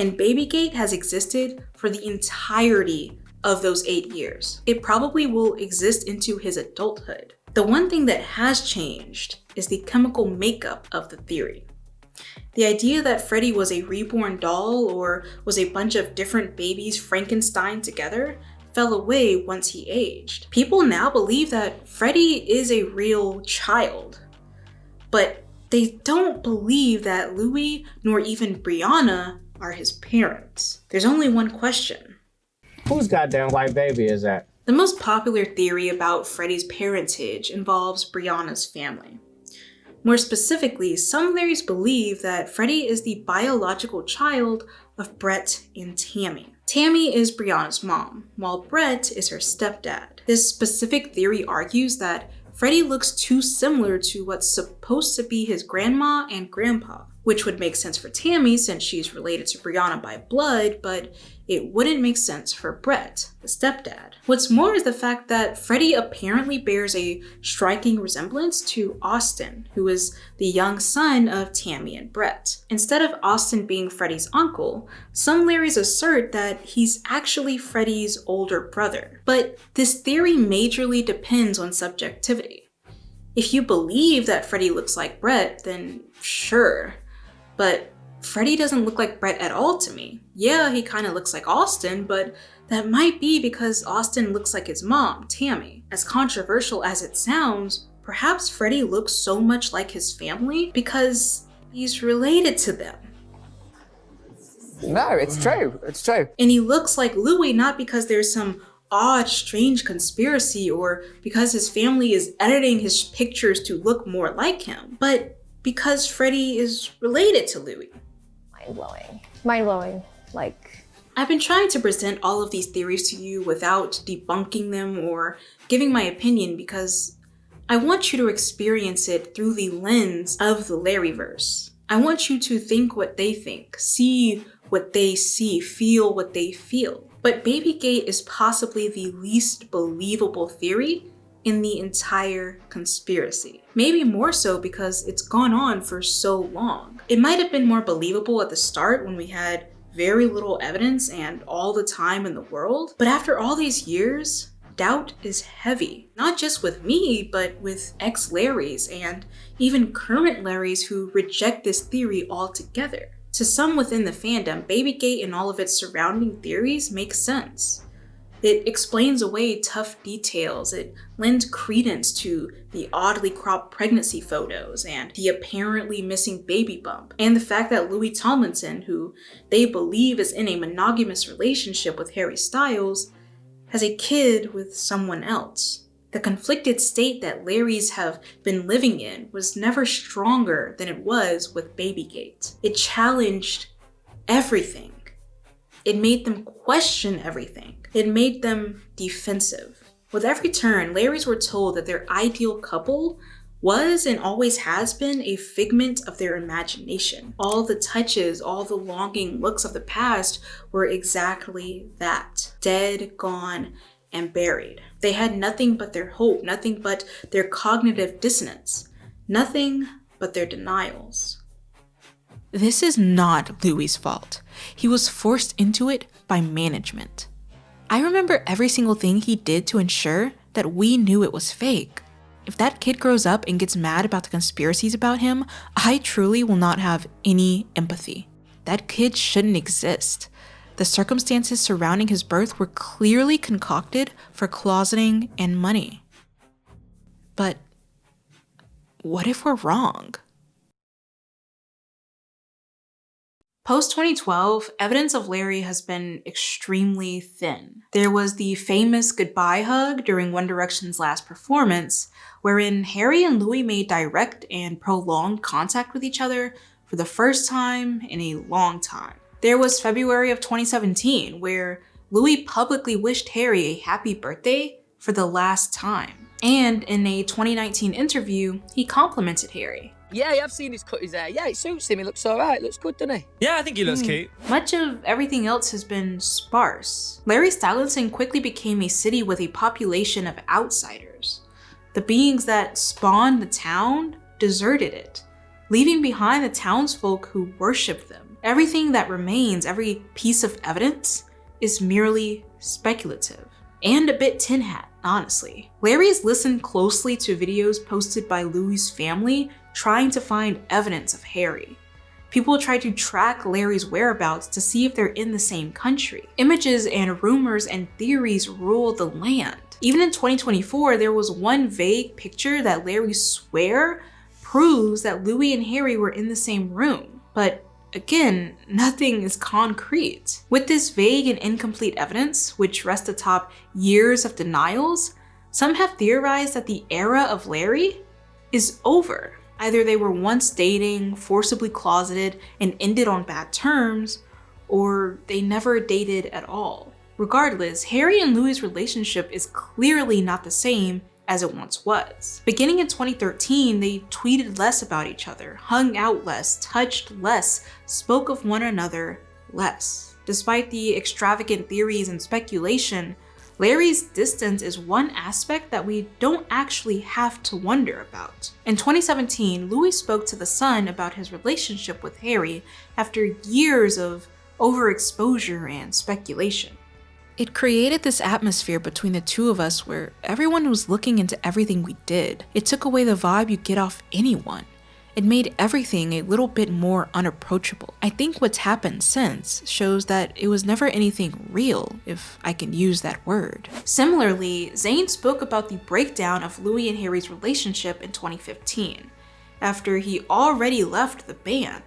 And Babygate has existed for the entirety of those 8 years. It probably will exist into his adulthood. The one thing that has changed is the chemical makeup of the theory. The idea that Freddy was a reborn doll or was a bunch of different babies Frankenstein together fell away once he aged. People now believe that Freddy is a real child, but they don't believe that Louis nor even Brianna are his parents. There's only one question. Whose goddamn white baby is that? The most popular theory about Freddy's parentage involves Brianna's family. More specifically, some Larrys believe that Freddy is the biological child of Brett and Tammy. Tammy is Brianna's mom, while Brett is her stepdad. This specific theory argues that Freddy looks too similar to what's supposed to be his grandma and grandpa, which would make sense for Tammy since she's related to Brianna by blood, but it wouldn't make sense for Brett, the stepdad. What's more is the fact that Freddy apparently bears a striking resemblance to Austin, who is the young son of Tammy and Brett. Instead of Austin being Freddy's uncle, some Larrys assert that he's actually Freddy's older brother. But this theory majorly depends on subjectivity. If you believe that Freddy looks like Brett, then sure. But Freddy doesn't look like Brett at all to me. Yeah, he kind of looks like Austin, but that might be because Austin looks like his mom, Tammy. As controversial as it sounds, perhaps Freddy looks so much like his family because he's related to them. No, it's true. It's true. And he looks like Louis not because there's some odd, strange conspiracy or because his family is editing his pictures to look more like him, but because Freddy is related to Louis. Mind-blowing. Mind-blowing. Like, I've been trying to present all of these theories to you without debunking them or giving my opinion because I want you to experience it through the lens of the Larrie-verse. I want you to think what they think, see what they see, feel what they feel. But Babygate is possibly the least believable theory in the entire conspiracy. Maybe more so because it's gone on for so long. It might have been more believable at the start when we had very little evidence and all the time in the world, but after all these years, doubt is heavy. Not just with me, but with ex-Larrys and even current Larrys who reject this theory altogether. To some within the fandom, Babygate and all of its surrounding theories make sense. It explains away tough details, it lends credence to the oddly cropped pregnancy photos and the apparently missing baby bump, and the fact that Louis Tomlinson, who they believe is in a monogamous relationship with Harry Styles, has a kid with someone else. The conflicted state that Larrys have been living in was never stronger than it was with Babygate. It challenged everything. It made them question everything. It made them defensive. With every turn, Larrys were told that their ideal couple was and always has been a figment of their imagination. All the touches, all the longing looks of the past were exactly that. Dead, gone, and buried. They had nothing but their hope, nothing but their cognitive dissonance, nothing but their denials. This is not Louis' fault. He was forced into it by management. I remember every single thing he did to ensure that we knew it was fake. If that kid grows up and gets mad about the conspiracies about him, I truly will not have any empathy. That kid shouldn't exist. The circumstances surrounding his birth were clearly concocted for closeting and money. But what if we're wrong? Post-2012, evidence of Larry has been extremely thin. There was the famous goodbye hug during One Direction's last performance, wherein Harry and Louis made direct and prolonged contact with each other for the first time in a long time. There was February of 2017, where Louis publicly wished Harry a happy birthday for the last time. And in a 2019 interview, he complimented Harry. Yeah, I've seen he's cut his hair. Yeah, it suits him. He looks all right. Looks good, doesn't he? Yeah, I think he looks cute. Much of everything else has been sparse. Larrie-Stylinson quickly became a city with a population of outsiders. The beings that spawned the town deserted it, leaving behind the townsfolk who worshipped them. Everything that remains, every piece of evidence, is merely speculative. And a bit tin hat, honestly. Larry's listened closely to videos posted by Louis' family trying to find evidence of Harry. People try to track Larry's whereabouts to see if they're in the same country. Images and rumors and theories rule the land. Even in 2024, there was one vague picture that Larry swear proves that Louis and Harry were in the same room. But again, nothing is concrete. With this vague and incomplete evidence, which rests atop years of denials, some have theorized that the era of Larry is over. Either they were once dating, forcibly closeted, and ended on bad terms, or they never dated at all. Regardless, Harry and Louis' relationship is clearly not the same as it once was. Beginning in 2013, they tweeted less about each other, hung out less, touched less, spoke of one another less. Despite the extravagant theories and speculation, Larry's distance is one aspect that we don't actually have to wonder about. In 2017, Louis spoke to The Sun about his relationship with Harry after years of overexposure and speculation. It created this atmosphere between the two of us where everyone was looking into everything we did. It took away the vibe you get off anyone. It made everything a little bit more unapproachable. I think what's happened since shows that it was never anything real, if I can use that word. Similarly, Zayn spoke about the breakdown of Louis and Harry's relationship in 2015, after he already left the band.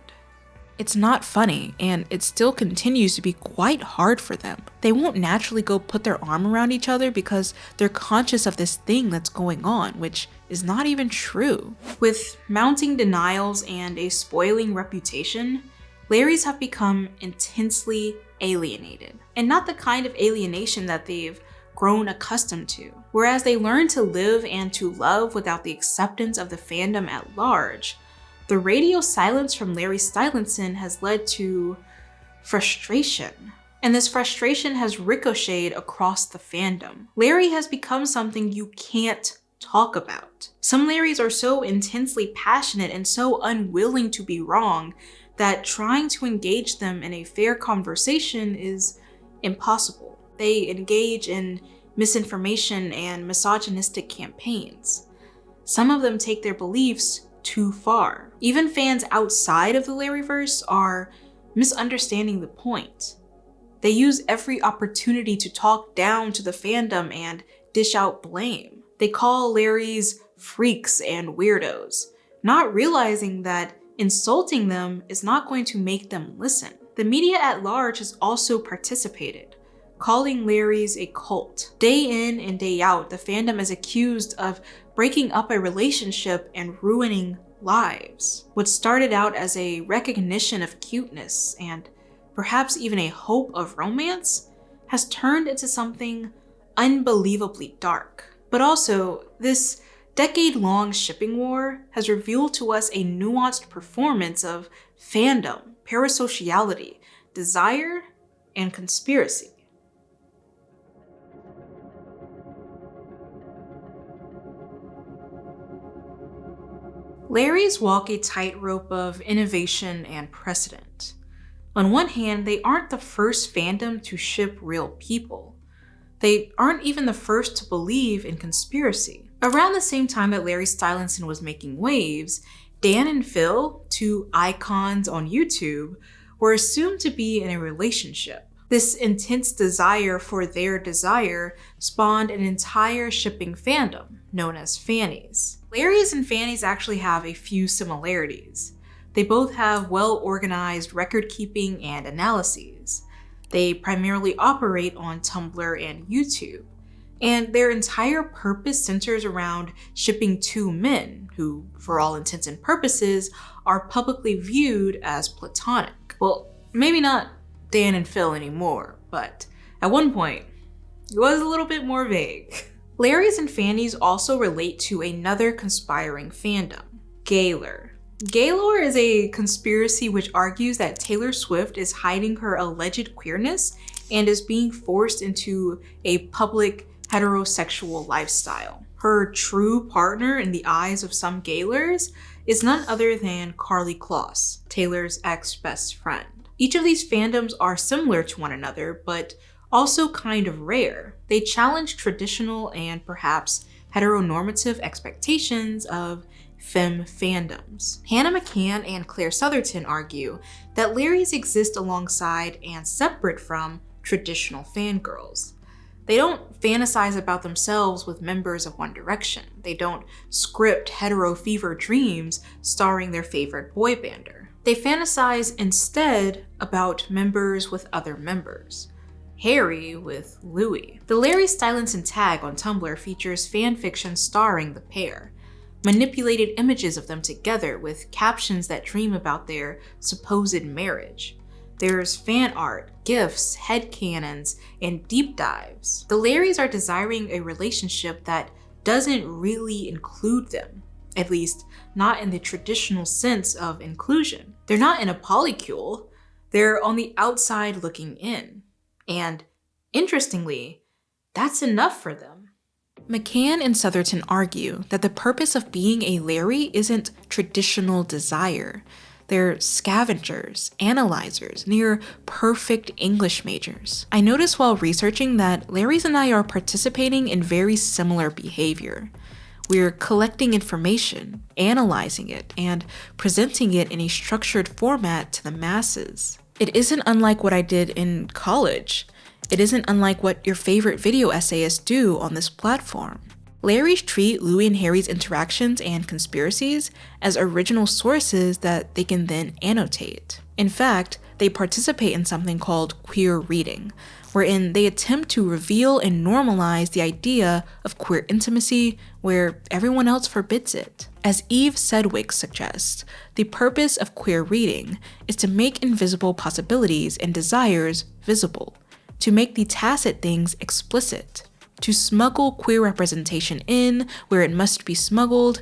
It's not funny, and it still continues to be quite hard for them. They won't naturally go put their arm around each other because they're conscious of this thing that's going on, which is not even true. With mounting denials and a spoiling reputation, Larry's have become intensely alienated. And not the kind of alienation that they've grown accustomed to. Whereas they learn to live and to love without the acceptance of the fandom at large, the radio silence from Larry Stylinson has led to frustration. And this frustration has ricocheted across the fandom. Larry has become something you can't talk about. Some Larrys are so intensely passionate and so unwilling to be wrong that trying to engage them in a fair conversation is impossible. They engage in misinformation and misogynistic campaigns. Some of them take their beliefs too far. Even fans outside of the Larrie-verse are misunderstanding the point. They use every opportunity to talk down to the fandom and dish out blame. They call Larrys freaks and weirdos, not realizing that insulting them is not going to make them listen. The media at large has also participated, calling Larry's a cult. Day in and day out, the fandom is accused of breaking up a relationship and ruining lives. What started out as a recognition of cuteness and perhaps even a hope of romance has turned into something unbelievably dark. But also, this decade-long shipping war has revealed to us a nuanced performance of fandom, parasociality, desire, and conspiracy. Larrys walk a tightrope of innovation and precedent. On one hand, they aren't the first fandom to ship real people. They aren't even the first to believe in conspiracy. Around the same time that Larry Stylinson was making waves, Dan and Phil, two icons on YouTube, were assumed to be in a relationship. This intense desire for their desire spawned an entire shipping fandom, known as Fannies. Larrys and Fannies actually have a few similarities. They both have well-organized record-keeping and analyses. They primarily operate on Tumblr and YouTube, and their entire purpose centers around shipping two men who, for all intents and purposes, are publicly viewed as platonic. Well, maybe not Dan and Phil anymore, but at one point, it was a little bit more vague. Larrys and Fannies also relate to another conspiring fandom, Gaylor. Gaylor is a conspiracy which argues that Taylor Swift is hiding her alleged queerness and is being forced into a public heterosexual lifestyle. Her true partner in the eyes of some Gaylors is none other than Karlie Kloss, Taylor's ex-best friend. Each of these fandoms are similar to one another, but also kind of rare. They challenge traditional and perhaps heteronormative expectations of femme fandoms. Hannah McCann and Claire Southerton argue that Larries exist alongside and separate from traditional fangirls. They don't fantasize about themselves with members of One Direction. They don't script hetero fever dreams starring their favorite boy bander. They fantasize instead about members with other members. Harry with Louis. The Larry Stylinson tag on Tumblr features fanfiction starring the pair, manipulated images of them together with captions that dream about their supposed marriage. There's fan art, gifs, headcanons, and deep dives. The Larrys are desiring a relationship that doesn't really include them, at least not in the traditional sense of inclusion. They're not in a polycule, they're on the outside looking in. And interestingly, that's enough for them. McCann and Southerton argue that the purpose of being a Larry isn't traditional desire. They're scavengers, analyzers, near perfect English majors. I noticed while researching that Larrys and I are participating in very similar behavior. We're collecting information, analyzing it, and presenting it in a structured format to the masses. It isn't unlike what I did in college. It isn't unlike what your favorite video essayists do on this platform. Larrys treat Louis and Harry's interactions and conspiracies as original sources that they can then annotate. In fact, they participate in something called queer reading, wherein they attempt to reveal and normalize the idea of queer intimacy where everyone else forbids it. As Eve Sedgwick suggests, the purpose of queer reading is to make invisible possibilities and desires visible, to make the tacit things explicit, to smuggle queer representation in where it must be smuggled,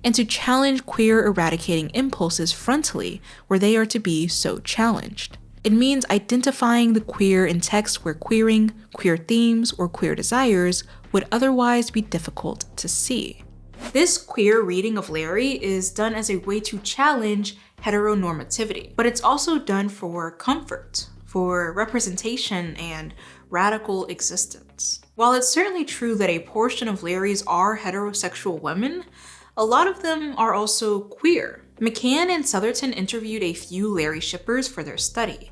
and to challenge queer eradicating impulses frontally where they are to be so challenged. It means identifying the queer in text where queering, queer themes, or queer desires would otherwise be difficult to see. This queer reading of Larry is done as a way to challenge heteronormativity, but it's also done for comfort, for representation, and radical existence. While it's certainly true that a portion of Larrys are heterosexual women, a lot of them are also queer. McCann and Southerton interviewed a few Larry shippers for their study,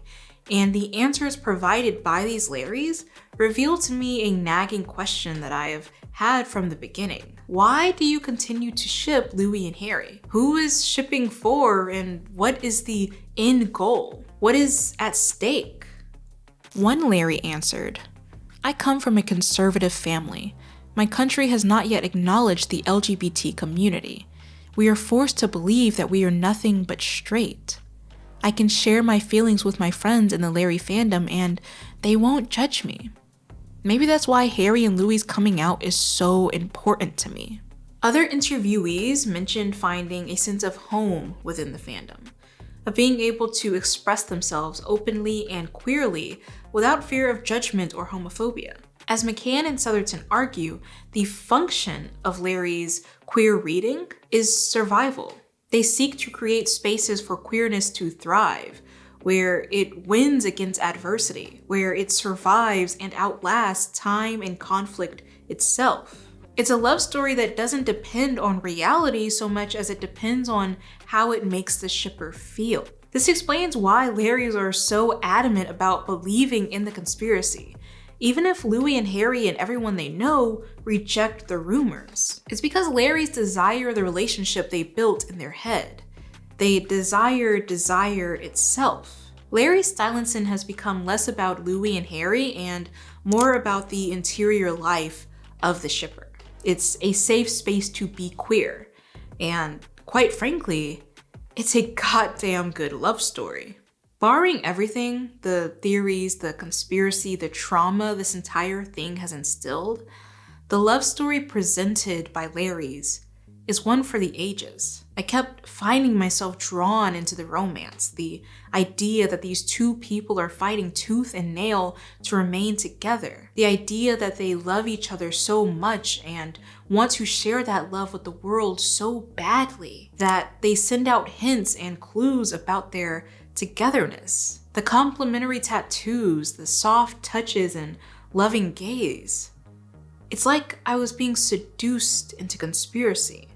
and the answers provided by these Larrys revealed to me a nagging question that I have had from the beginning. Why do you continue to ship Louis and Harry? Who is shipping for, and what is the end goal? What is at stake? One Larry answered, "I come from a conservative family. My country has not yet acknowledged the LGBT community. We are forced to believe that we are nothing but straight. I can share my feelings with my friends in the Larry fandom and they won't judge me. Maybe that's why Harry and Louis' coming out is so important to me." Other interviewees mentioned finding a sense of home within the fandom, of being able to express themselves openly and queerly without fear of judgment or homophobia. As McCann and Southerton argue, the function of Larry's queer reading is survival. They seek to create spaces for queerness to thrive, where it wins against adversity, where it survives and outlasts time and conflict itself. It's a love story that doesn't depend on reality so much as it depends on how it makes the shipper feel. This explains why Larrys are so adamant about believing in the conspiracy, even if Louis and Harry and everyone they know reject the rumors. It's because Larrys desire the relationship they built in their head. They desire desire itself. Larry Stylinson has become less about Louis and Harry and more about the interior life of the shipper. It's a safe space to be queer, and quite frankly, it's a goddamn good love story. Barring everything, the theories, the conspiracy, the trauma this entire thing has instilled, the love story presented by Larry's is one for the ages. I kept finding myself drawn into the romance, the idea that these two people are fighting tooth and nail to remain together, the idea that they love each other so much and want to share that love with the world so badly that they send out hints and clues about their togetherness. The complimentary tattoos, the soft touches, and loving gaze. It's like I was being seduced into conspiracy,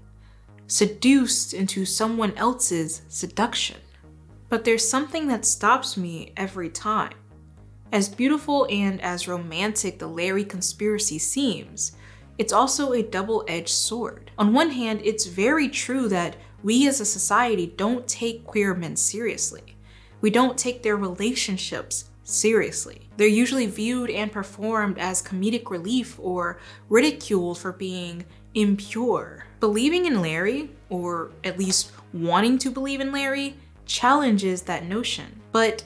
seduced into someone else's seduction. But there's something that stops me every time. As beautiful and as romantic the Larrie conspiracy seems, it's also a double-edged sword. On one hand, it's very true that we as a society don't take queer men seriously. We don't take their relationships seriously. They're usually viewed and performed as comedic relief or ridiculed for being impure. Believing in Larrie, or at least wanting to believe in Larrie, challenges that notion. But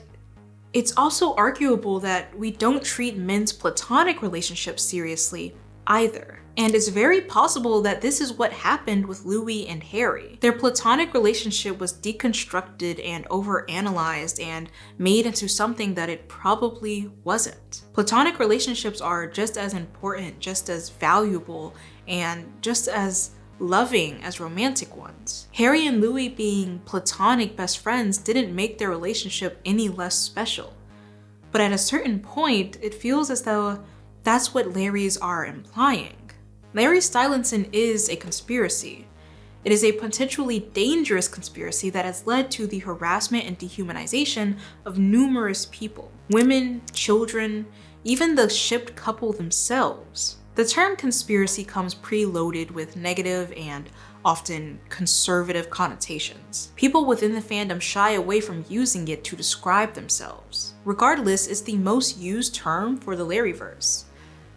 it's also arguable that we don't treat men's platonic relationships seriously either. And it's very possible that this is what happened with Louis and Harry. Their platonic relationship was deconstructed and overanalyzed and made into something that it probably wasn't. Platonic relationships are just as important, just as valuable, and just as loving as romantic ones. Harry and Louis being platonic best friends didn't make their relationship any less special. But at a certain point, it feels as though that's what Larries are implying. Larrie Stylinson is a conspiracy. It is a potentially dangerous conspiracy that has led to the harassment and dehumanization of numerous people. Women, children, even the shipped couple themselves. The term conspiracy comes preloaded with negative and often conservative connotations. People within the fandom shy away from using it to describe themselves. Regardless, it's the most used term for the Larrie-verse.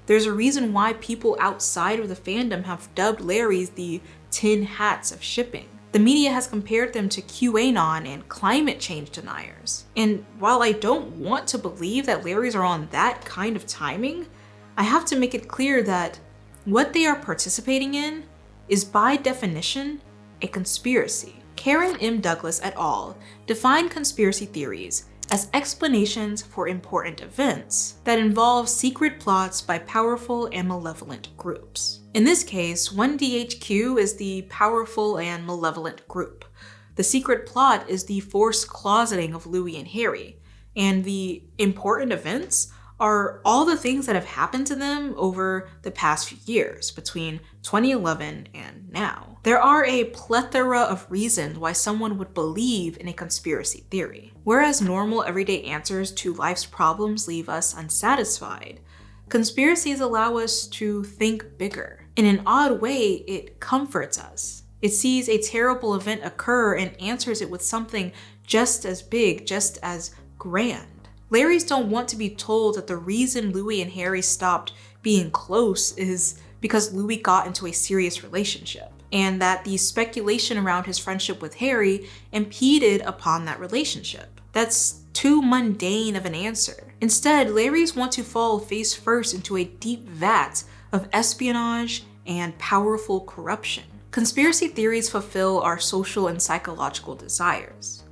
There's a reason why people outside of the fandom have dubbed Larries the tin hats of shipping. The media has compared them to QAnon and climate change deniers. And while I don't want to believe that Larries are on that kind of timing, I have to make it clear that what they are participating in is by definition a conspiracy. Karen M. Douglas et al. Defined conspiracy theories as explanations for important events that involve secret plots by powerful and malevolent groups. In this case, 1DHQ is the powerful and malevolent group. The secret plot is the forced closeting of Louis and Harry, and the important events are all the things that have happened to them over the past few years, between 2011 and now. There are a plethora of reasons why someone would believe in a conspiracy theory. Whereas normal everyday answers to life's problems leave us unsatisfied, conspiracies allow us to think bigger. In an odd way, it comforts us. It sees a terrible event occur and answers it with something just as big, just as grand. Larries don't want to be told that the reason Louis and Harry stopped being close is because Louis got into a serious relationship, and that the speculation around his friendship with Harry impeded upon that relationship. That's too mundane of an answer. Instead, Larries want to fall face first into a deep vat of espionage and powerful corruption. Conspiracy theories fulfill our social and psychological desires.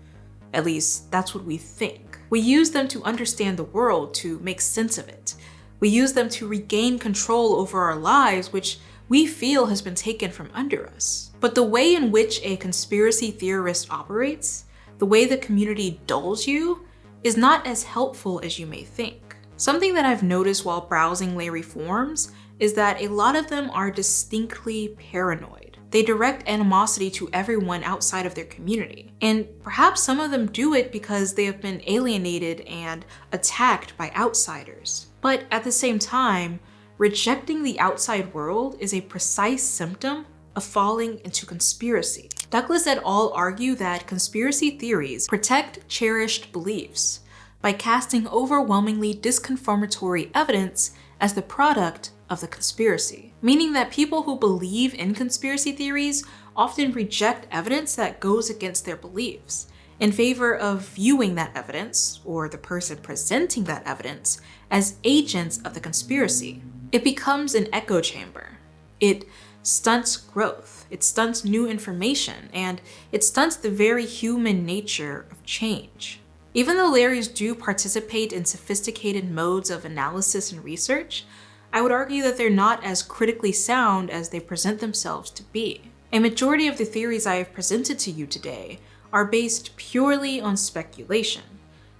At least, that's what we think. We use them to understand the world, to make sense of it. We use them to regain control over our lives, which we feel has been taken from under us. But the way in which a conspiracy theorist operates, the way the community dulls you, is not as helpful as you may think. Something that I've noticed while browsing Larrie forums is that a lot of them are distinctly paranoid. They direct animosity to everyone outside of their community. And perhaps some of them do it because they have been alienated and attacked by outsiders. But at the same time, rejecting the outside world is a precise symptom of falling into conspiracy. Douglas et al. Argue that conspiracy theories protect cherished beliefs by casting overwhelmingly disconfirmatory evidence as the product of the conspiracy, meaning that people who believe in conspiracy theories often reject evidence that goes against their beliefs in favor of viewing that evidence, or the person presenting that evidence, as agents of the conspiracy. It becomes an echo chamber. It stunts growth, it stunts new information, and it stunts the very human nature of change. Even though Larries do participate in sophisticated modes of analysis and research, I would argue that they're not as critically sound as they present themselves to be. A majority of the theories I have presented to you today are based purely on speculation.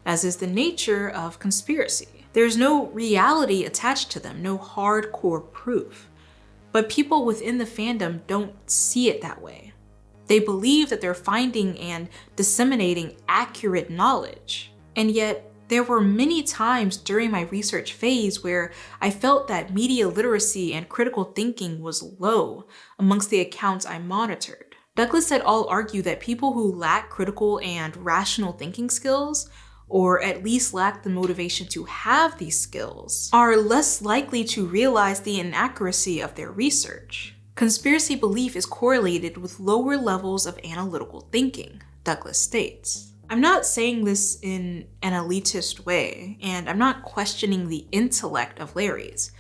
as is the nature of conspiracy. There's no reality attached to them, no hardcore proof. But people within the fandom don't see it that way. They believe that they're finding and disseminating accurate knowledge. And yet, there were many times during my research phase where I felt that media literacy and critical thinking was low amongst the accounts I monitored. Douglas et al. Argue that people who lack critical and rational thinking skills, or at least lack the motivation to have these skills, are less likely to realize the inaccuracy of their research. Conspiracy belief is correlated with lower levels of analytical thinking, Douglas states. I'm not saying this in an elitist way, and I'm not questioning the intellect of Larry's,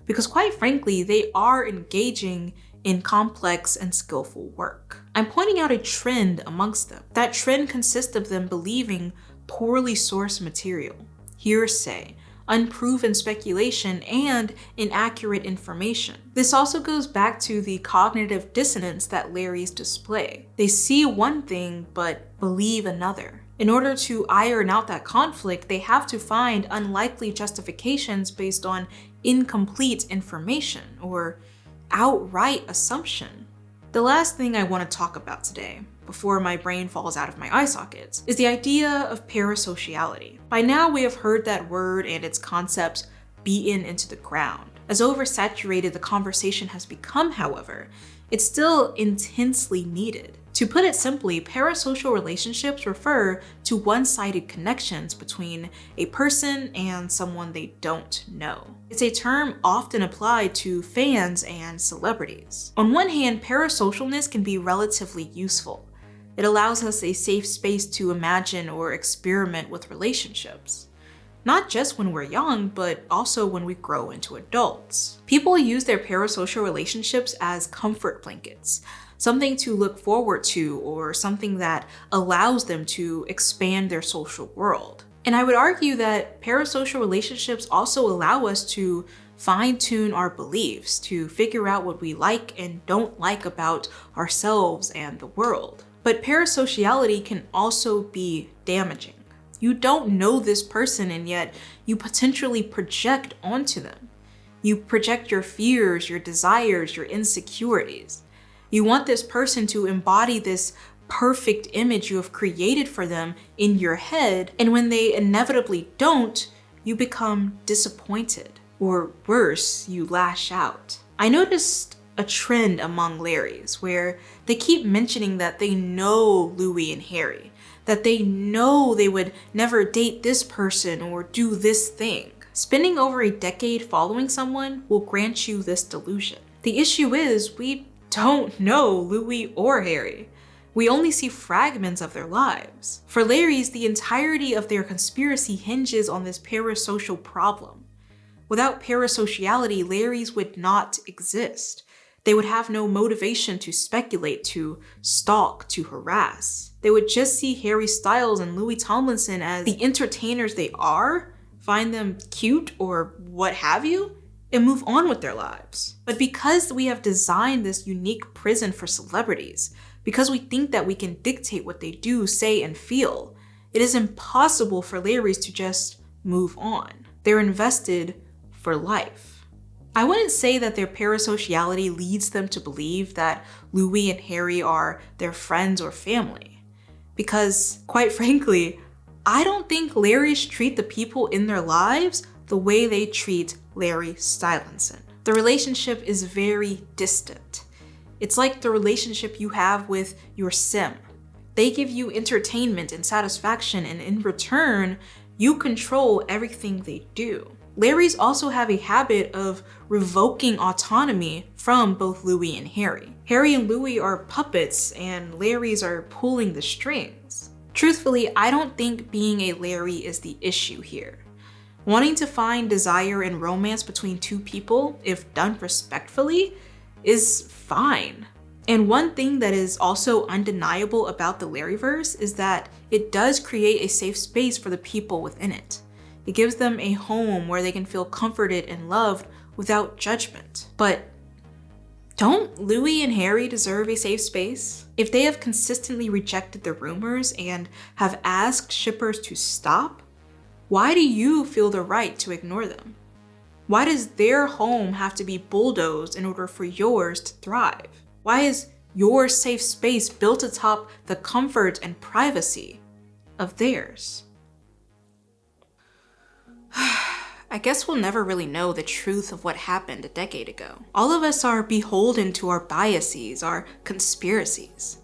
because quite frankly, they are engaging in complex and skillful work. I'm pointing out a trend amongst them. That trend consists of them believing poorly sourced material, hearsay, unproven speculation, and inaccurate information. This also goes back to the cognitive dissonance that Larry's display. They see one thing but believe another. In order to iron out that conflict, they have to find unlikely justifications based on incomplete information or outright assumption. The last thing I want to talk about today, before my brain falls out of my eye sockets, is the idea of parasociality. By now, we have heard that word and its concepts beaten into the ground. As oversaturated the conversation has become, however, it's still intensely needed. To put it simply, parasocial relationships refer to one-sided connections between a person and someone they don't know. It's a term often applied to fans and celebrities. On one hand, parasocialness can be relatively useful. It allows us a safe space to imagine or experiment with relationships. Not just when we're young, but also when we grow into adults. People use their parasocial relationships as comfort blankets, something to look forward to or something that allows them to expand their social world. And I would argue that parasocial relationships also allow us to fine-tune our beliefs, to figure out what we like and don't like about ourselves and the world. But parasociality can also be damaging. You don't know this person and yet you potentially project onto them. You project your fears, your desires, your insecurities. You want this person to embody this perfect image you have created for them in your head, and when they inevitably don't, you become disappointed. Or worse, you lash out. I noticed a trend among Larry's where they keep mentioning that they know Louis and Harry, that they know they would never date this person or do this thing. Spending over a decade following someone will grant you this delusion. The issue is we don't know Louis or Harry. We only see fragments of their lives. For Larry's, the entirety of their conspiracy hinges on this parasocial problem. Without parasociality, Larry's would not exist. They would have no motivation to speculate, to stalk, to harass. They would just see Harry Styles and Louis Tomlinson as the entertainers they are, find them cute or what have you, and move on with their lives. But because we have designed this unique prison for celebrities, because we think that we can dictate what they do, say, and feel, it is impossible for Larry's to just move on. They're invested for life. I wouldn't say that their parasociality leads them to believe that Louis and Harry are their friends or family. Because, quite frankly, I don't think Larry's treat the people in their lives the way they treat Larry Stylinson. The relationship is very distant. It's like the relationship you have with your sim. They give you entertainment and satisfaction, and in return, you control everything they do. Larry's also have a habit of revoking autonomy from both Louis and Harry. Harry and Louis are puppets, and Larry's are pulling the strings. Truthfully, I don't think being a Larry is the issue here. Wanting to find desire and romance between two people, if done respectfully, is fine. And one thing that is also undeniable about the Larrie-verse is that it does create a safe space for the people within it. It gives them a home where they can feel comforted and loved without judgment. But don't Louis and Harry deserve a safe space? If they have consistently rejected the rumors and have asked shippers to stop, Why do you feel the right to ignore them? Why does their home have to be bulldozed in order for yours to thrive? Why is your safe space built atop the comfort and privacy of theirs? I guess we'll never really know the truth of what happened a decade ago. All of us are beholden to our biases, our conspiracies.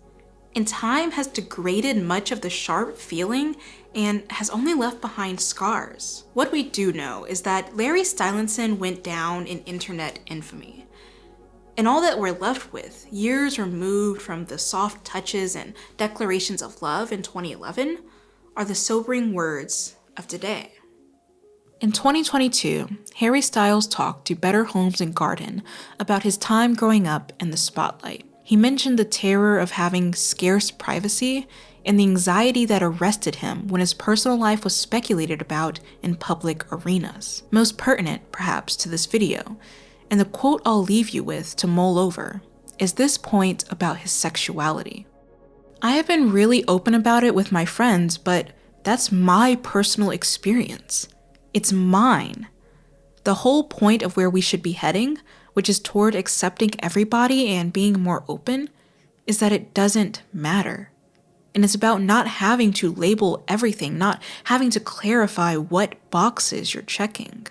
And time has degraded much of the sharp feeling and has only left behind scars. What we do know is that Larry Stylinson went down in internet infamy. And all that we're left with, years removed from the soft touches and declarations of love in 2011, are the sobering words of today. In 2022, Harry Styles talked to Better Homes and Garden about his time growing up in the spotlight. He mentioned the terror of having scarce privacy and the anxiety that arrested him when his personal life was speculated about in public arenas. Most pertinent, perhaps, to this video, and the quote I'll leave you with to mull over, is this point about his sexuality. I have been really open about it with my friends, but that's my personal experience. It's mine. The whole point of where we should be heading, which is toward accepting everybody and being more open, is that it doesn't matter. And it's about not having to label everything, not having to clarify what boxes you're checking.